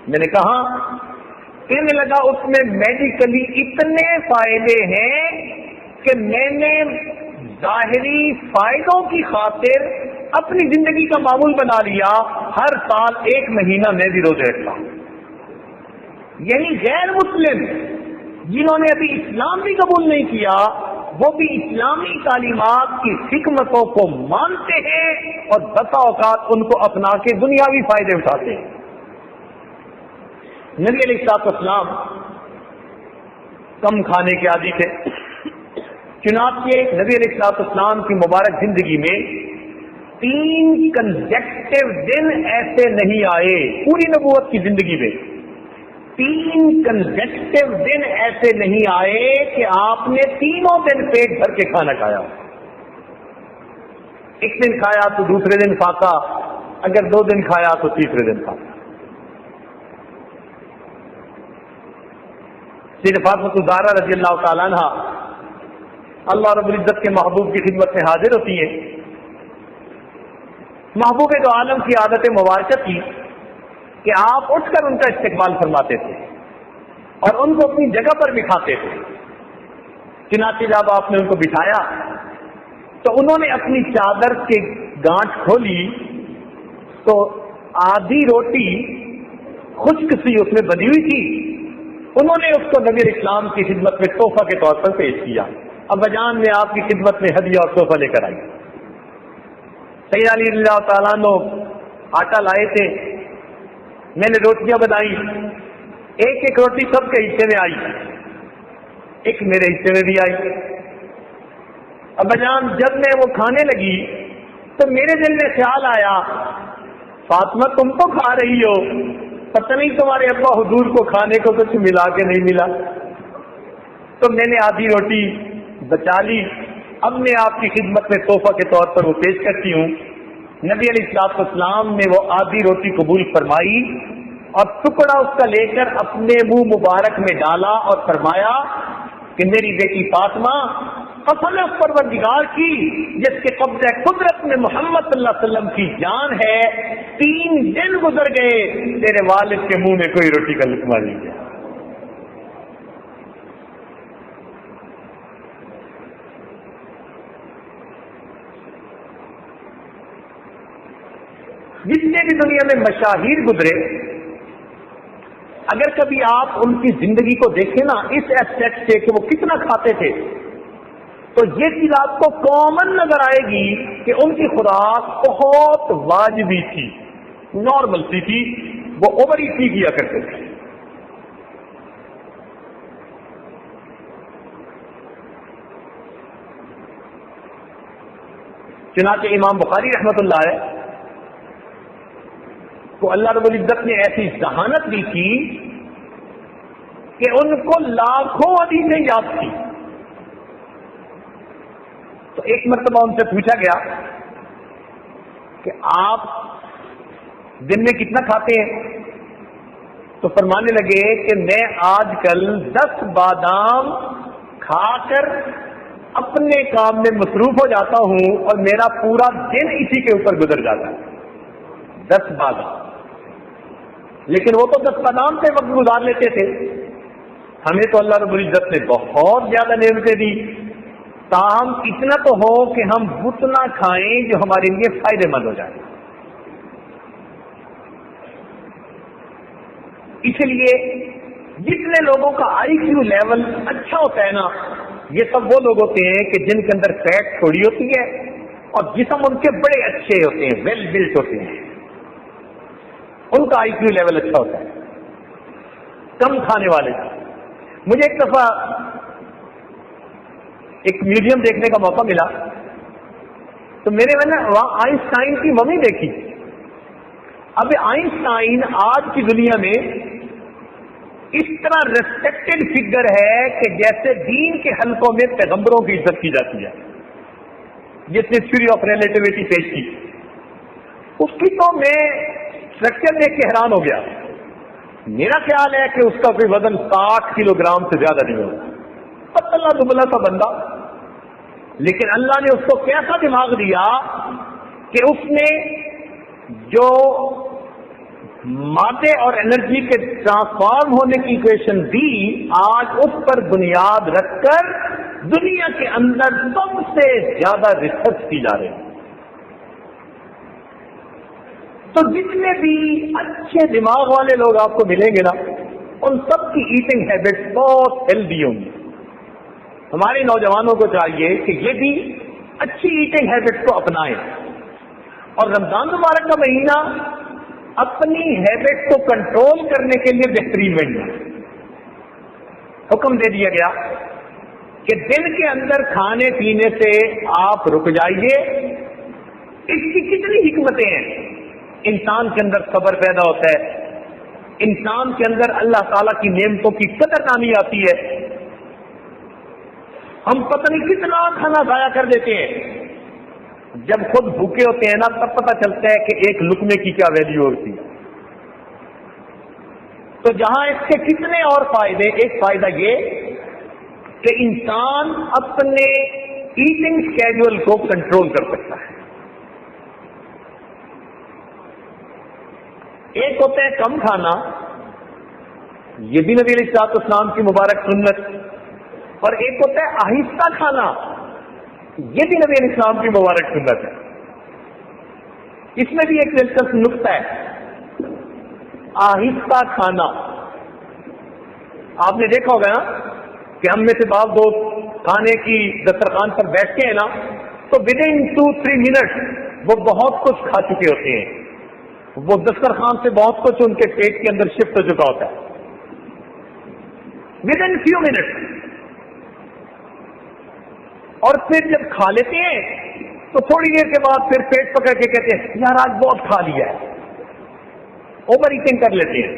S1: میں نے کہا. کہنے لگا اس میں میڈیکلی اتنے فائدے ہیں کہ میں نے ظاہری فائدوں کی خاطر اپنی زندگی کا معمول بنا لیا، ہر سال ایک مہینہ میں بھی روزے رکھتا ہوں. یعنی غیر مسلم جنہوں نے ابھی اسلام بھی قبول نہیں کیا وہ بھی اسلامی تعلیمات کی حکمتوں کو مانتے ہیں اور بسا اوقات ان کو اپنا کے دنیاوی فائدے اٹھاتے ہیں. نبی علیہ السلام کم کھانے کے عادی تھے. چنانچہ نبی علیہ السلام کی مبارک زندگی میں 3 کنزیکٹو دن ایسے نہیں آئے پوری نبوت کی زندگی میں، 3 کنزیکٹو دن ایسے نہیں آئے کہ آپ نے تینوں دن پیٹ بھر کے کھانا کھایا. ایک دن کھایا تو دوسرے دن فاقہ، اگر 2 دن کھایا تو تیسرے دن فاقہ. سیدہ فاطمہ الزہرا رضی اللہ تعالیٰ عنہ اللہ رب العزت کے محبوب کی خدمت میں حاضر ہوتی ہیں. محبوب دو عالم کی عادت مبارکہ تھی کہ آپ اٹھ کر ان کا استقبال فرماتے تھے اور ان کو اپنی جگہ پر بٹھاتے تھے. چنانچہ جب آپ نے ان کو بٹھایا تو انہوں نے اپنی چادر کی گانٹھ کھولی تو آدھی روٹی خشک سی اس میں بنی ہوئی تھی. انہوں نے اس کو نبی اسلام کی خدمت میں تحفہ کے طور پر پیش کیا. ابا جان نے آپ کی خدمت میں ہدیہ اور تحفہ لے کر آئی. سیدنا علی رضی اللہ تعالیٰ عنہ آٹا لائے تھے، میں نے روٹیاں بنائی، ایک ایک روٹی سب کے حصے میں آئی، ایک میرے حصے میں بھی آئی. ابا جان جب میں وہ کھانے لگی تو میرے دل میں خیال آیا، فاطمہ تم تو کھا رہی ہو، پتہ نہیں تمہارے ابا حضور کو کھانے کو کچھ ملا کہ نہیں ملا. تو میں نے آدھی روٹی بچا لی، اب میں آپ کی خدمت میں تحفہ کے طور پر وہ پیش کرتی ہوں. نبی علیہ السلام نے وہ آدھی روٹی قبول فرمائی اور ٹکڑا اس کا لے کر اپنے منہ مبارک میں ڈالا اور فرمایا کہ میری بیٹی فاطمہ، قسم اس پروردگار کی جس کے قبضہ قدرت میں محمد صلی اللہ علیہ وسلم کی جان ہے، 3 دن گزر گئے تیرے والد کے منہ میں کوئی روٹی کا لقمہ نہیں گیا. جتنے بھی دنیا میں مشاہیر گزرے، اگر کبھی آپ ان کی زندگی کو دیکھیں نا اس ایسپیکٹ سے کہ وہ کتنا کھاتے تھے، تو یہ چیز آپ کو کامن نظر آئے گی کہ ان کی خوراک بہت واجبی تھی، نارمل سی تھی، وہ اوور ایٹ کیا کرتے تھے. چنانچہ امام بخاری رحمۃ اللہ علیہ کو اللہ رب العزت نے ایسی ذہانت دی تھی کہ ان کو لاکھوں حدیثیں یاد تھی. تو ایک مرتبہ ان سے پوچھا گیا کہ آپ دن میں کتنا کھاتے ہیں؟ تو فرمانے لگے کہ میں آج کل 10 بادام کھا کر اپنے کام میں مصروف ہو جاتا ہوں اور میرا پورا دن اسی کے اوپر گزر جاتا ہے. 10 بادام، لیکن وہ تو 10 بادام پہ وقت گزار لیتے تھے. ہمیں تو اللہ رب العزت نے بہت زیادہ نعمتیں دی، تاہم اتنا تو ہو کہ ہم اتنا کھائیں جو ہمارے لیے فائدے مند ہو جائے. اس لیے جتنے لوگوں کا آئی کیو لیول اچھا ہوتا ہے نا، یہ سب وہ لوگ ہوتے ہیں کہ جن کے اندر فیٹ تھوڑی ہوتی ہے اور جسم ان کے بڑے اچھے ہوتے ہیں، ویل بلٹ ہوتے ہیں، ان کا آئی کیو لیول اچھا ہوتا ہے. کم کھانے والے. مجھے ایک دفعہ ایک میوزیم دیکھنے کا موقع ملا تو میں نے وہاں آئنسٹائن کی ممی دیکھی. اب آئنسٹائن آج کی دنیا میں اس طرح ریسپیکٹڈ فگر ہے کہ جیسے دین کے حلقوں میں پیغمبروں کی عزت کی جاتی ہے. جس نے تھیوری آف ریلیٹیوٹی پیش کی، اس کی تو میں اسٹرکچر دیکھ کے حیران ہو گیا. میرا خیال ہے کہ اس کا کوئی وزن 60 کلو گرام سے زیادہ نہیں ہوگا، پتلا دبلا سا بندہ. لیکن اللہ نے اس کو کیسا دماغ دیا کہ اس نے جو مادے اور انرجی کے ٹرانسفارم ہونے کی ایکویشن دی، آج اس پر بنیاد رکھ کر دنیا کے اندر سب سے زیادہ ریسرچ کی جا رہی ہے. تو جتنے بھی اچھے دماغ والے لوگ آپ کو ملیں گے نا، ان سب کی ایٹنگ ہیبٹس بہت ہیلدی ہوں گی. ہمارے نوجوانوں کو چاہیے کہ یہ بھی اچھی ایٹنگ ہیبٹس کو اپنائیں، اور رمضان مبارک کا مہینہ اپنی ہیبٹ کو کنٹرول کرنے کے لیے بہترین مہینہ. حکم دے دیا گیا کہ دن کے اندر کھانے پینے سے آپ رک جائیے اس کی کتنی حکمتیں ہیں. انسان کے اندر صبر پیدا ہوتا ہے, انسان کے اندر اللہ تعالیٰ کی نعمتوں کی قدر دانی آتی ہے. ہم پتہ نہیں کتنا کھانا ضائع کر دیتے ہیں, جب خود بھوکے ہوتے ہیں نا تب پتہ چلتا ہے کہ ایک لقمے کی کیا ویلیو ہوتی ہے. تو جہاں اس کے کتنے اور فائدے, ایک فائدہ یہ کہ انسان اپنے ایٹنگ اسکیڈول کو کنٹرول کر سکتا ہے. ایک ہوتا ہے کم کھانا, یہ بھی نبی علیہ الصلوۃ والسلام کی مبارک سنت, اور ایک ہوتا ہے آہستہ کھانا, یہ بھی نبی علیہ السلام کی مبارک سنت ہے. اس میں بھی ایک دلچسپ نقطہ ہے, آہستہ کھانا. آپ نے دیکھا ہوگا نا کہ ہم میں سے بعض دوست کھانے کی دسترخوان پر بیٹھتے ہیں نا تو ودن 2-3 منٹ وہ بہت کچھ کھا چکے ہوتے ہیں, وہ دسترخوان سے بہت کچھ ان کے پیٹ کے اندر شفٹ ہو چکا ہوتا ہے ودن فیو منٹ. اور پھر جب کھا لیتے ہیں تو تھوڑی دیر کے بعد پھر پیٹ پکڑ کے کہتے ہیں یار آج بہت کھا لیا ہے, اوور ایٹنگ کر لیتے ہیں.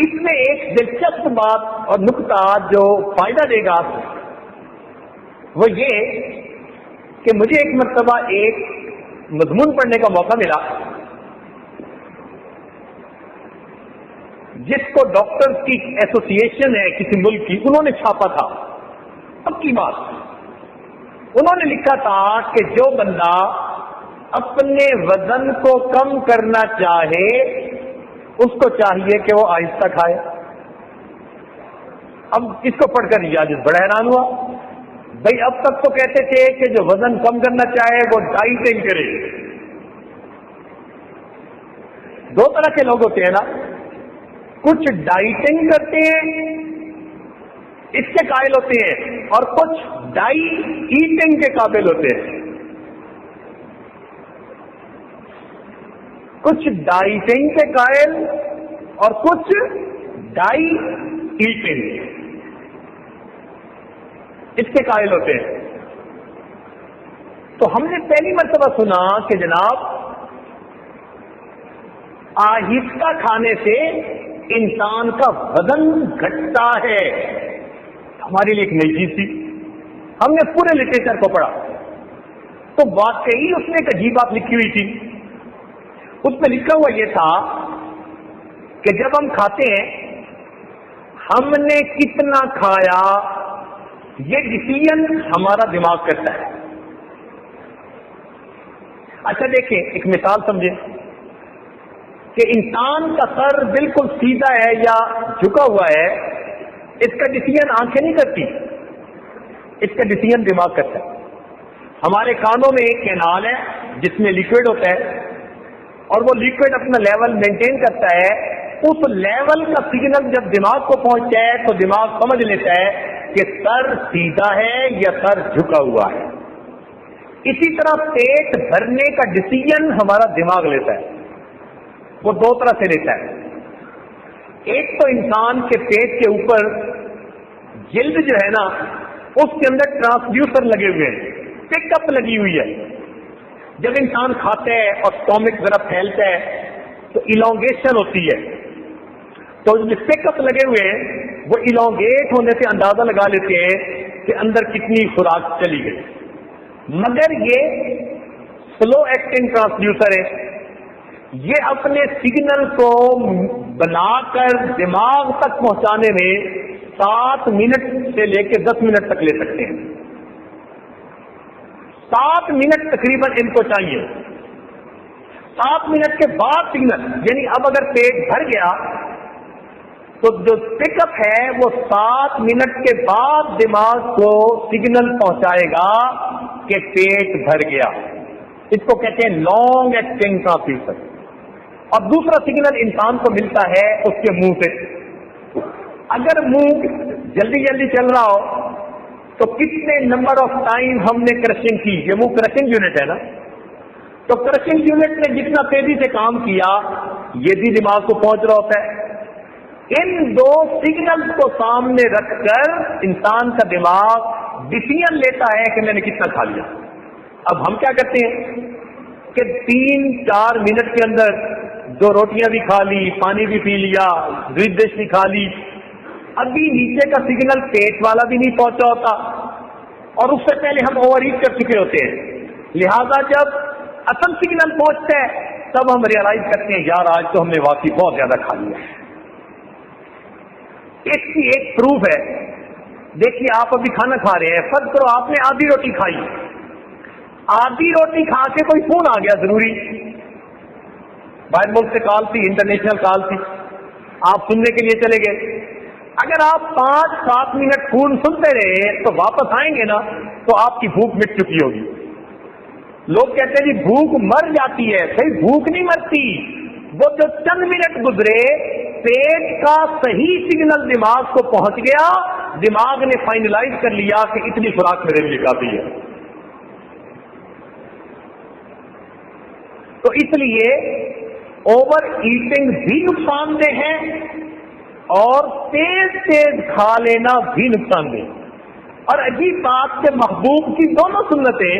S1: اس میں ایک دلچسپ بات اور نقطہ جو فائدہ دے گا وہ یہ کہ مجھے ایک مرتبہ ایک مضمون پڑھنے کا موقع ملا جس کو ڈاکٹرز کی ایسوسی ایشن ہے کسی ملک کی, انہوں نے چھاپا تھا. اب کی بات, انہوں نے لکھا تھا کہ جو بندہ اپنے وزن کو کم کرنا چاہے اس کو چاہیے کہ وہ آہستہ کھائے. اب اس کو پڑھ کر یاد بڑا حیران ہوا, بھائی اب تک تو کہتے تھے کہ جو وزن کم کرنا چاہے وہ ڈائٹنگ کرے. دو طرح کے لوگ ہوتے ہیں نا, کچھ ڈائٹنگ کرتے ہیں اس کے قائل ہوتے ہیں اور کچھ ڈائی ایٹنگ کے قابل ہوتے ہیں. کچھ ڈائٹنگ کے قائل اور کچھ ڈائی ایٹنگ اس کے قائل ہوتے ہیں. تو ہم نے پہلی مرتبہ سنا کہ جناب آہستہ کھانے سے انسان کا وزن گھٹتا ہے. ہمارے لیے ایک نئی چیز تھی, ہم نے پورے لٹریچر کو پڑھا تو واقعی اس نے ایک عجیب بات لکھی ہوئی تھی. اس میں لکھا ہوا یہ تھا کہ جب ہم کھاتے ہیں ہم نے کتنا کھایا یہ ڈیسیژن ہمارا دماغ کرتا ہے. اچھا دیکھیں ایک مثال سمجھیں کہ انسان کا سر بالکل سیدھا ہے یا جھکا ہوا ہے, اس کا ڈیسیژن آنکھیں نہیں کرتی, اس کا ڈیسیژن دماغ کرتا ہے. ہمارے کانوں میں ایک کینال ہے جس میں لیکوڈ ہوتا ہے اور وہ لیکوڈ اپنا لیول مینٹین کرتا ہے. اس لیول کا سگنل جب دماغ کو پہنچتا ہے تو دماغ سمجھ لیتا ہے کہ سر سیدھا ہے یا سر جھکا ہوا ہے. اسی طرح پیٹ بھرنے کا ڈیسیژن ہمارا دماغ لیتا ہے. وہ دو طرح سے لیتا ہے. ایک تو انسان کے پیٹ کے اوپر جلد جو ہے نا اس کے اندر ٹرانسڈیوسر لگے ہوئے ہیں, پک اپ لگی ہوئی ہے. جب انسان کھاتا ہے اور اسٹومک ذرا پھیلتا ہے تو ایلونگیشن ہوتی ہے, تو جو پک اپ لگے ہوئے ہیں وہ ایلونگیٹ ہونے سے اندازہ لگا لیتے ہیں کہ اندر کتنی خوراک چلی گئی. مگر یہ سلو ایکٹنگ ٹرانسڈیوسر ہے, یہ اپنے سگنل کو بنا کر دماغ تک پہنچانے میں 7 منٹ سے لے کے 10 منٹ تک لے سکتے ہیں. 7 منٹ تقریباً ان کو چاہیے. 7 منٹ کے بعد سگنل, یعنی اب اگر پیٹ بھر گیا تو جو پک اپ ہے وہ 7 منٹ کے بعد دماغ کو سگنل پہنچائے گا کہ پیٹ بھر گیا. اس کو کہتے ہیں لانگ ایکٹنگ ٹرانسڈیوسر. اور دوسرا سگنل انسان کو ملتا ہے اس کے منہ سے. اگر منہ جلدی جلدی چل رہا ہو تو کتنے نمبر آف ٹائم ہم نے کرشنگ کی, یہ منہ کرشنگ یونٹ ہے نا, تو کرشنگ یونٹ نے جتنا تیزی سے کام کیا یہ بھی دماغ کو پہنچ رہا ہوتا ہے. ان دو سگنلز کو سامنے رکھ کر انسان کا دماغ ڈیسیژن لیتا ہے کہ میں نے کتنا کھا لیا. اب ہم کیا کرتے ہیں کہ 3-4 منٹ کے اندر 2 روٹیاں بھی کھا لی، پانی بھی پی لیا، سویٹ ڈش بھی کھا لی، ابھی نیچے کا سگنل پیٹ والا بھی نہیں پہنچا ہوتا اور اس سے پہلے ہم اوور ایٹ کر چکے ہوتے ہیں. لہذا جب اصل سگنل پہنچتا ہے تب ہم ریئلائز کرتے ہیں یار آج تو ہم نے واقعی بہت زیادہ کھا لیا ہے. اس کی ایک پروف ہے، دیکھیے آپ ابھی کھانا کھا رہے ہیں، فرض کرو آپ نے آدھی روٹی کھائی، آدھی روٹی کھا کے کوئی فون آ گیا ضروری، باہر ملک سے کال تھی، انٹرنیشنل کال تھی، آپ سننے کے لیے چلے گئے. اگر آپ 5-7 منٹ فون سنتے رہے تو واپس آئیں گے نا تو آپ کی بھوک مٹ چکی ہوگی. لوگ کہتے ہیں جی بھوک مر جاتی ہے، صحیح بھوک نہیں مرتی، وہ جو چند منٹ گزرے پیٹ کا صحیح سگنل دماغ کو پہنچ گیا، دماغ نے فائنلائز کر لیا کہ اتنی خوراک میرے لیے کافی ہے. تو اس لیے اوور ایٹنگ بھی نقصان دہ ہے اور تیز تیز کھا لینا بھی نقصان دہ. اور عجیب بات کہ محبوب کی دونوں سنتیں،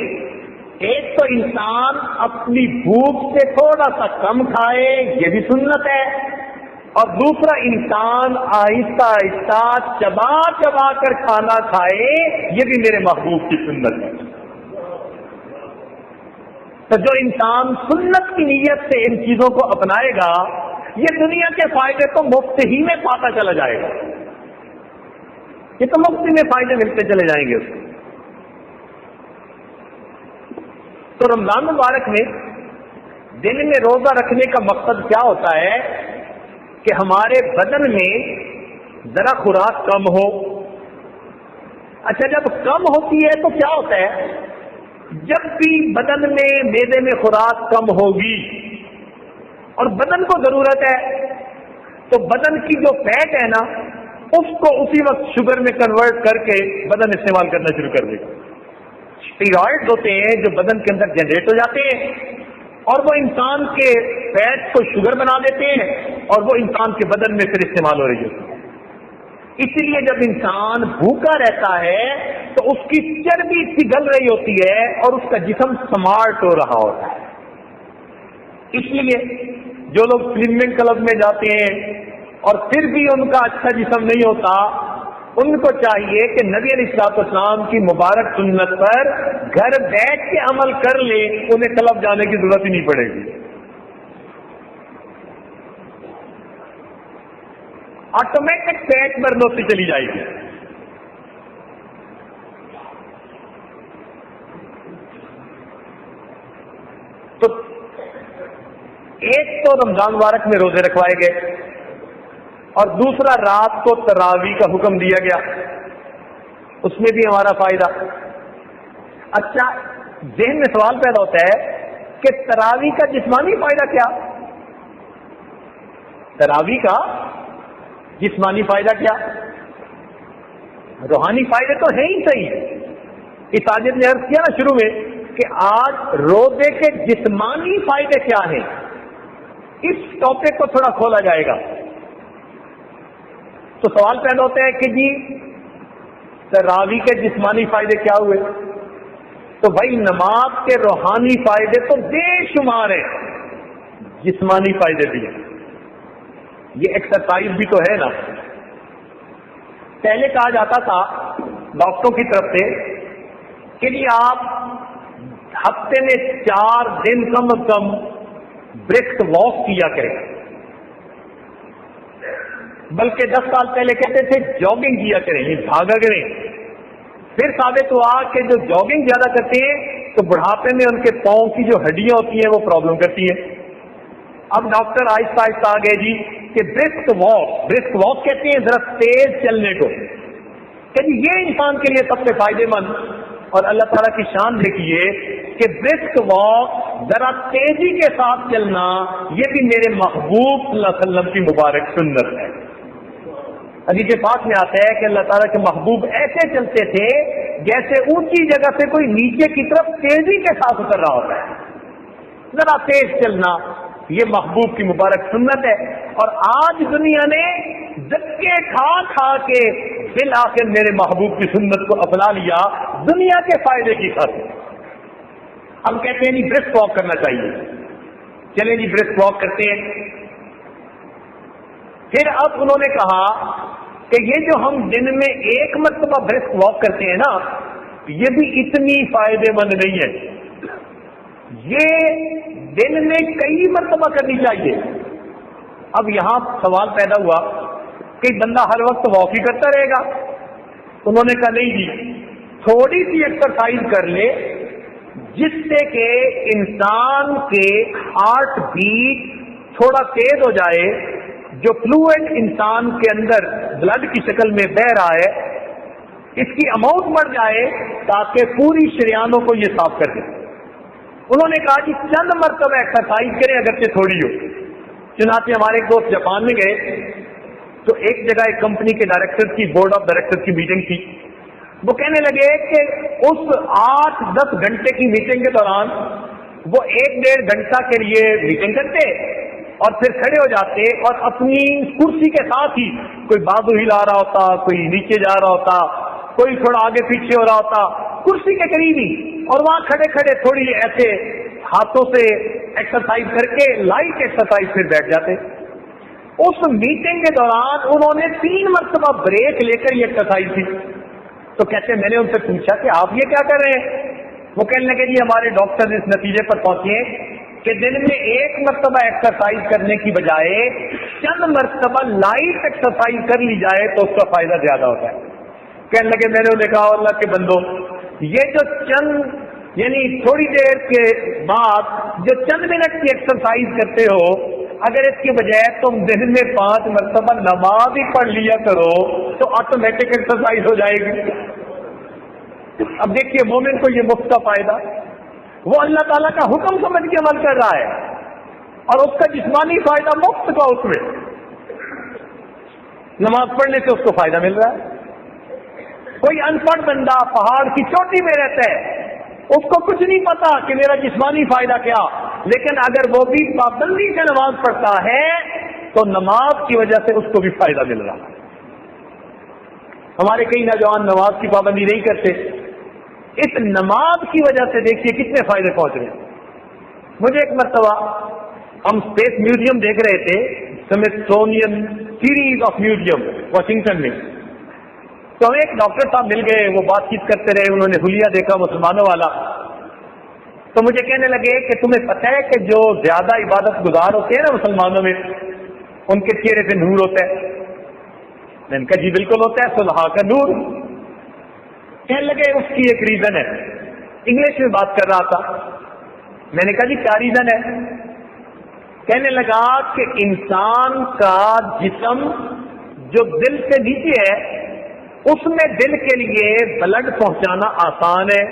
S1: ایک تو انسان اپنی بھوک سے تھوڑا سا کم کھائے، یہ بھی سنت ہے، اور دوسرا انسان آہستہ آہستہ چبا چبا کر کھانا کھائے، یہ بھی میرے محبوب کی سنت ہے. تو جو انسان سنت کی نیت سے ان چیزوں کو اپنائے گا یہ دنیا کے فائدے تو مفت ہی میں پاتا چلا جائے گا، یہ تو مفت میں فائدے ملتے چلے جائیں گے اس کو. تو رمضان مبارک میں دن میں روزہ رکھنے کا مقصد کیا ہوتا ہے کہ ہمارے بدن میں ذرا خوراک کم ہو. اچھا جب کم ہوتی ہے تو کیا ہوتا ہے، جب بھی بدن میں معدے میں خوراک کم ہوگی اور بدن کو ضرورت ہے تو بدن کی جو فیٹ ہے نا اس کو اسی وقت شوگر میں کنورٹ کر کے بدن استعمال کرنا شروع کر دے گا. اسٹیرائڈز ہوتے ہیں جو بدن کے اندر جنریٹ ہو جاتے ہیں اور وہ انسان کے فیٹ کو شوگر بنا دیتے ہیں اور وہ انسان کے بدن میں پھر استعمال ہو رہی ہوتی ہے. اس لیے جب انسان بھوکا رہتا ہے تو اس کی چربی پگھل رہی ہوتی ہے اور اس کا جسم سمارٹ ہو رہا ہوتا ہے. اس لیے جو لوگ سوئمنگ کلب میں جاتے ہیں اور پھر بھی ان کا اچھا جسم نہیں ہوتا، ان کو چاہیے کہ نبی علیہ الصلوۃ والسلام کی مبارک سنت پر گھر بیٹھ کے عمل کر لے، انہیں کلب جانے کی ضرورت ہی نہیں پڑے گی. آٹومیٹک پیٹ برن ہوتی چلی جائے گی. تو ایک تو رمضان مبارک میں روزے رکھوائے گئے اور دوسرا رات کو تراویح کا حکم دیا گیا، اس میں بھی ہمارا فائدہ. اچھا ذہن میں سوال پیدا ہوتا ہے کہ تراویح کا جسمانی فائدہ کیا؟ تراویح کا جسمانی فائدہ کیا؟ روحانی فائدے تو ہے ہی صحیح. اس ساجد نے عرض کیا نا شروع میں کہ آج روزے کے جسمانی فائدے کیا ہیں، اس ٹاپک کو تھوڑا کھولا جائے گا. تو سوال پیدا ہوتا ہے کہ جی تراویح کے جسمانی فائدے کیا ہوئے؟ تو بھائی نماز کے روحانی فائدے تو بے شمار ہیں، جسمانی فائدے بھی ہیں. یہ ایکسرسائز بھی تو ہے نا. پہلے کہا جاتا تھا ڈاکٹروں کی طرف سے کہ جی آپ ہفتے میں 4 دن کم از کم برسک واک کیا کریں، بلکہ 10 سال پہلے کہتے تھے جاگنگ کیا کریں، یہ بھاگا کریں. پھر ثابت ہوا کہ جو جاگنگ زیادہ کرتے ہیں تو بڑھاپے میں ان کے پاؤں کی جو ہڈیاں ہوتی ہیں وہ پرابلم کرتی ہیں. اب ڈاکٹر آہستہ آہستہ آ گئے جی کہ برسک واک کہتے ہیں ذرا تیز چلنے کو، کہ یہ انسان کے لیے سب سے فائدے مند. اور اللہ تعالیٰ کی شان دیکھیے کہ برسک واک ذرا تیزی کے ساتھ چلنا یہ بھی میرے محبوب صلی اللہ علیہ وسلم کی مبارک سنت ہے. حدیث پاک میں آتا ہے کہ اللہ تعالیٰ کے محبوب ایسے چلتے تھے جیسے اونچی جگہ سے کوئی نیچے کی طرف تیزی کے ساتھ اتر رہا ہوتا ہے. ذرا تیز چلنا یہ محبوب کی مبارک سنت ہے. اور آج دنیا نے دھکے کھا کھا کے بالآخر میرے محبوب کی سنت کو اپنا لیا دنیا کے فائدے کی خاطر. ہم کہتے ہیں جی برسک واک کرنا چاہیے، چلیں جی برسک واک کرتے ہیں. پھر اب انہوں نے کہا کہ یہ جو ہم دن میں ایک مرتبہ برسک واک کرتے ہیں نا، یہ بھی اتنی فائدے مند نہیں ہے، یہ دن میں کئی مرتبہ کرنی چاہیے. اب یہاں سوال پیدا ہوا کہ بندہ ہر وقت واک ہی کرتا رہے گا. انہوں نے کہا نہیں جی، تھوڑی سی ایکسرسائز کر لے جس سے کہ انسان کے ہارٹ بیٹ تھوڑا تیز ہو جائے، جو فلوئڈ انسان کے اندر بلڈ کی شکل میں بہ رہا ہے اس کی اماؤنٹ بڑھ جائے تاکہ پوری شریانوں کو یہ صاف کر دے. انہوں نے کہا کہ چند مرتبہ ایکسرسائز کریں اگرچہ تھوڑی ہو. چنانچہ ہمارے ایک دوست جاپان میں گئے تو ایک جگہ ایک کمپنی کے ڈائریکٹر کی بورڈ آف ڈائریکٹر کی میٹنگ تھی. وہ کہنے لگے کہ اس 8-10 گھنٹے کی میٹنگ کے دوران وہ 1-1.5 گھنٹہ کے لیے میٹنگ کرتے اور پھر کھڑے ہو جاتے اور اپنی کرسی کے ساتھ ہی کوئی بازو ہلا رہا ہوتا، کوئی نیچے جا رہا ہوتا، کوئی تھوڑا آگے پیچھے ہو رہا ہوتا کرسی کے قریب ہی، اور وہاں کھڑے کھڑے تھوڑی ایسے ہاتھوں سے ایکسرسائز کر کے لائٹ ایکسرسائز پھر بیٹھ جاتے. اس میٹنگ کے دوران انہوں نے 3 مرتبہ بریک لے کر یہ ایکسرسائز کی. تو کہتے میں نے ان سے پوچھا کہ آپ یہ کیا کر رہے ہیں؟ وہ کہنے لگے جی ہمارے ڈاکٹر اس نتیجے پر پہنچے کہ دن میں 1 مرتبہ ایکسرسائز کرنے کی بجائے چند مرتبہ لائٹ ایکسرسائز کر لی جائے تو اس کا فائدہ زیادہ ہوتا ہے. کہنے لگے میں نے انہیں کہا اللہ کے بندو، یہ جو چند یعنی تھوڑی دیر کے بعد جو چند منٹ کی ایکسرسائز کرتے ہو، اگر اس کے بجائے تم دن میں 5 مرتبہ نماز ہی پڑھ لیا کرو تو آٹومیٹک ایکسرسائز ہو جائے گی. اب دیکھیے مومن کو یہ مفت کا فائدہ، وہ اللہ تعالیٰ کا حکم سمجھ کے عمل کر رہا ہے اور اس کا جسمانی فائدہ مفت کا، اس میں نماز پڑھنے سے اس کو فائدہ مل رہا ہے. کوئی ان پڑھ بندہ پہاڑ کی چوٹی میں رہتا ہے، اس کو کچھ نہیں پتا کہ میرا جسمانی فائدہ کیا، لیکن اگر وہ بھی پابندی سے نماز پڑھتا ہے تو نماز کی وجہ سے اس کو بھی فائدہ مل رہا ہے. ہمارے کئی نوجوان نماز کی پابندی نہیں کرتے، اس نماز کی وجہ سے دیکھیے کتنے فائدے پہنچ رہے ہیں. مجھے ایک مرتبہ ہم اسپیس میوزیم دیکھ رہے تھے، Smithsonian series of museum Washington میں. تو ہمیں ایک ڈاکٹر صاحب مل گئے، وہ بات چیت کرتے رہے، انہوں نے حلیہ دیکھا مسلمانوں والا. تو مجھے کہنے لگے کہ تمہیں پتہ ہے کہ جو زیادہ عبادت گزار ہوتے ہیں نا مسلمانوں میں، ان کے چہرے پہ نور ہوتا ہے. میں نے کہا جی بالکل ہوتا ہے، صلحہ کا نور. کہنے لگے اس کی ایک ریزن ہے. انگلش میں بات کر رہا تھا. میں نے کہا جی کیا ریزن ہے؟ کہنے لگا کہ انسان کا جسم جو دل سے نیچے ہے اس میں دل کے لیے بلڈ پہنچانا آسان ہے،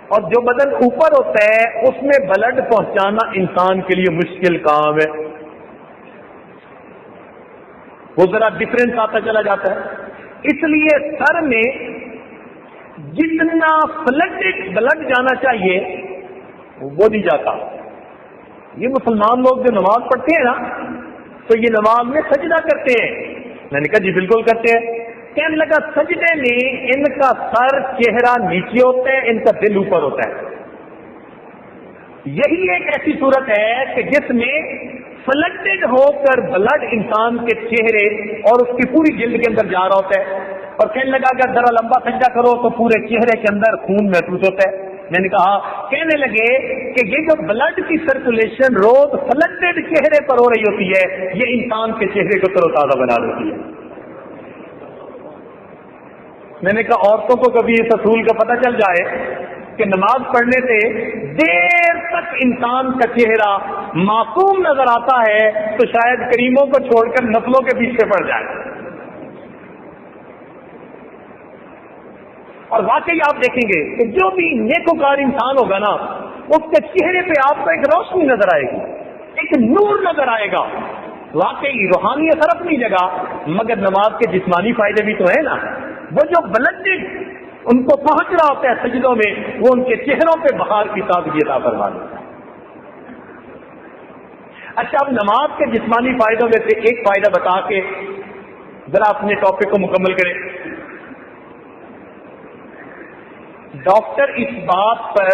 S1: اور جو بدن اوپر ہوتا ہے اس میں بلڈ پہنچانا انسان کے لیے مشکل کام ہے. وہ ذرا ڈفرینس آتا چلا جاتا ہے. اس لیے سر میں جتنا فلڈ بلڈ جانا چاہیے وہ نہیں جاتا. یہ مسلمان لوگ جو نماز پڑھتے ہیں نا تو یہ نماز میں سجدہ کرتے ہیں. میں نے کہا جی بالکل کرتے ہیں. کہنے لگا سجدے میں ان کا سر چہرہ نیچے ہوتا ہے، ان کا دل اوپر ہوتا ہے. یہی ایک ایسی صورت ہے کہ جس میں فلڈڈ ہو کر بلڈ انسان کے چہرے اور اس کی پوری جلد کے اندر جا رہا ہوتا ہے. اور کہنے لگا اگر ذرا لمبا سجدہ کرو تو پورے چہرے کے اندر خون محسوس ہوتا ہے. میں نے کہا، کہنے لگے کہ یہ جو بلڈ کی سرکولیشن روز فلڈڈ چہرے پر ہو رہی ہوتی ہے یہ انسان کے چہرے کو تر و تازہ بنا دیتی ہے. میں نے کہا عورتوں کو کبھی اس اصول کا پتہ چل جائے کہ نماز پڑھنے سے دیر تک انسان کا چہرہ معصوم نظر آتا ہے تو شاید کریموں کو چھوڑ کر نسلوں کے پیچھے پڑ جائے. اور واقعی آپ دیکھیں گے کہ جو بھی نیکوکار انسان ہوگا نا اس کے چہرے پہ آپ کو ایک روشنی نظر آئے گی، ایک نور نظر آئے گا. واقعی روحانی اثر اپنی جگہ، مگر نماز کے جسمانی فائدے بھی تو ہیں نا. وہ جو بلڈڈ ان کو پہنچ رہا ہوتا ہے سجدوں میں، وہ ان کے چہروں پہ بہار کی تازگی عطا فرما دیتا ہے. اچھا، اب نماز کے جسمانی فائدوں میں سے ایک فائدہ بتا کے ذرا اپنے ٹاپک کو مکمل کریں. ڈاکٹر اس بات پر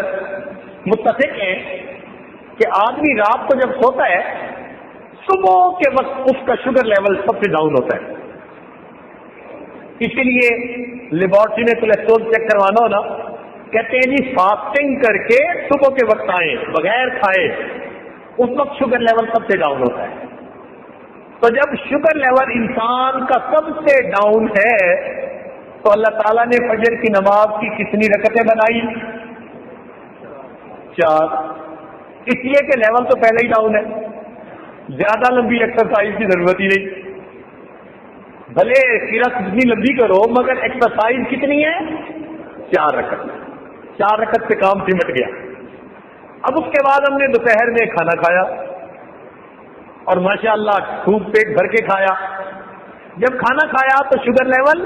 S1: متفق ہیں کہ آدمی رات کو جب سوتا ہے صبح کے وقت اس کا شوگر لیول سب سے ڈاؤن ہوتا ہے. اسی لیے لیبارٹری میں کولیسٹرول چیک کروانا ہو نا، کہتے ہیں جی فاسٹنگ کر کے صبح کے وقت آئیں بغیر کھائے، اس وقت شوگر لیول سب سے ڈاؤن ہوتا ہے. تو جب شوگر لیول انسان کا سب سے ڈاؤن ہے تو اللہ تعالیٰ نے فجر کی نماز کی کتنی رکعتیں بنائی؟ 4. اس لیے کہ لیول تو پہلے ہی ڈاؤن ہے، زیادہ لمبی ایکسرسائز کی ضرورت ہی نہیں. بھلے قرات جتنی لمبی کرو مگر ایکسرسائز کتنی ہے؟ 4 رکعت. 4 رکعت سے کام سمٹ گیا. اب اس کے بعد ہم نے دوپہر میں کھانا کھایا اور ماشاءاللہ خوب پیٹ بھر کے کھایا. جب کھانا کھایا تو شوگر لیول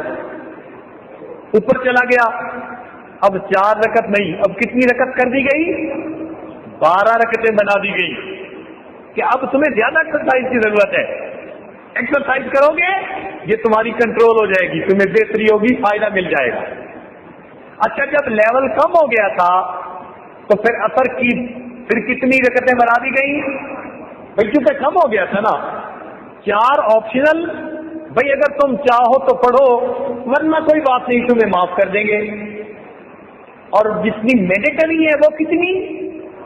S1: اوپر چلا گیا. اب 4 رکعت نہیں، اب کتنی رکعت کر دی گئی؟ 12 رکعتیں بنا دی گئی کہ اب تمہیں زیادہ ایکسرسائز کی ضرورت ہے. ایکسرسائز کرو گے یہ تمہاری کنٹرول ہو جائے گی، تمہیں بہتری ہوگی، فائدہ مل جائے گا. اچھا جب لیول کم ہو گیا تھا تو پھر اثر کی پھر کتنی رکعتیں بنا دی گئی؟ بھائی کیونکہ کم ہو گیا تھا نا. 4 آپشنل، بھائی اگر تم چاہو تو پڑھو ورنہ کوئی بات نہیں، تمہیں معاف کر دیں گے. اور جتنی میڈیکلی ہے وہ کتنی؟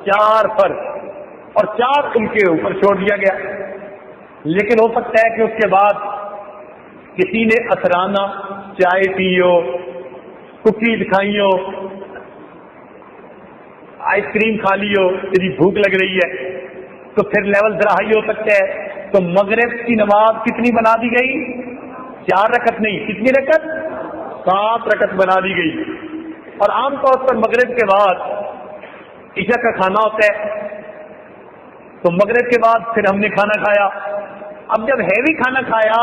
S1: 4 پر، اور 4 ان کے اوپر چھوڑ دیا گیا. لیکن ہو سکتا ہے کہ اس کے بعد کسی نے اثرانہ چائے پی ہو، کوکیز کھائی ہو، آئس کریم کھا لی ہو، تیری بھوک لگ رہی ہے تو پھر لیول ذرا ہائی ہو سکتا ہے. تو مغرب کی نماز کتنی بنا دی گئی؟ 4 رکعت نہیں، کتنی رکعت؟ 7 رکعت بنا دی گئی. اور عام طور پر مغرب کے بعد عشاء کا کھانا ہوتا ہے، تو مغرب کے بعد پھر ہم نے کھانا کھایا. اب جب ہیوی کھانا کھایا